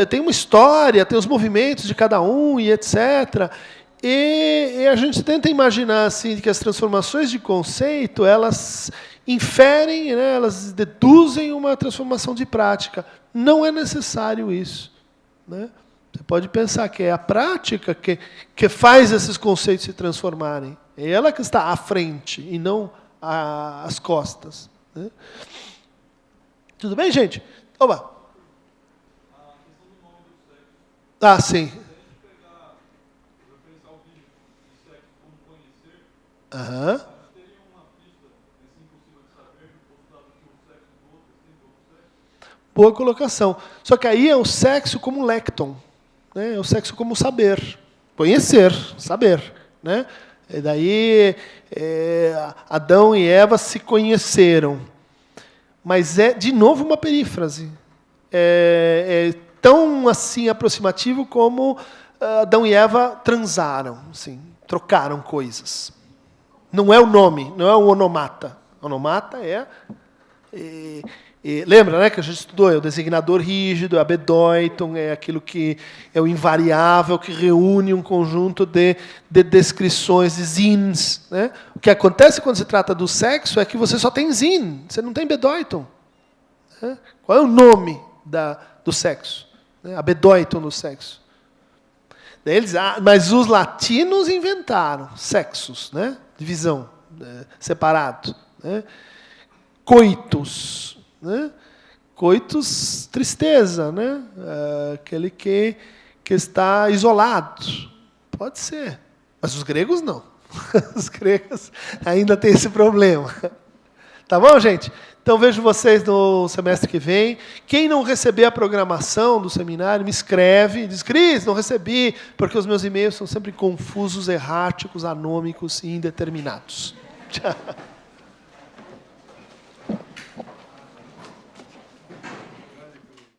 tem uma história, tem os movimentos de cada um e etc. E a gente tenta imaginar assim que as transformações de conceito elas inferem, né, elas deduzem uma transformação de prática. Não é necessário isso, né? Você pode pensar que é a prática que faz esses conceitos se transformarem. É ela que está à frente e não as costas. Né? Tudo bem, gente? Oba. A questão do nome do sexo. Ah, sim. Se a gente pensar o vídeo de sexo como conhecer, a gente teria uma pista impossível de saber, postulado que o sexo do outro é sempre outro sexo. Boa colocação. Só que aí é o sexo como lecton, né? É o sexo como saber. Conhecer, saber. Né? E daí Adão e Eva se conheceram. Mas é, de novo, uma perífrase. É tão assim aproximativo como Adão e Eva transaram, assim, trocaram coisas. Não é o nome, não é o onomata. Onomata lembra, né, que a gente estudou, é o designador rígido, a bedeutung, é aquilo que é o invariável, que reúne um conjunto de descrições, de Sinns. Né? O que acontece quando se trata do sexo é que você só tem Sinn, você não tem bedeutung. Né? Qual é o nome do sexo? Né? A bedeutung do sexo. Daí eles, mas os latinos inventaram sexos, né? Divisão, separado. Né? Coitus. Né? Coitus, tristeza, né? Aquele que está isolado. Pode ser. Mas os gregos não. Os gregos ainda têm esse problema. Tá bom, gente? Então vejo vocês no semestre que vem. Quem não receber a programação do seminário, me escreve. Diz, Cris, não recebi, porque os meus e-mails são sempre confusos, erráticos, anômicos e indeterminados. Tchau.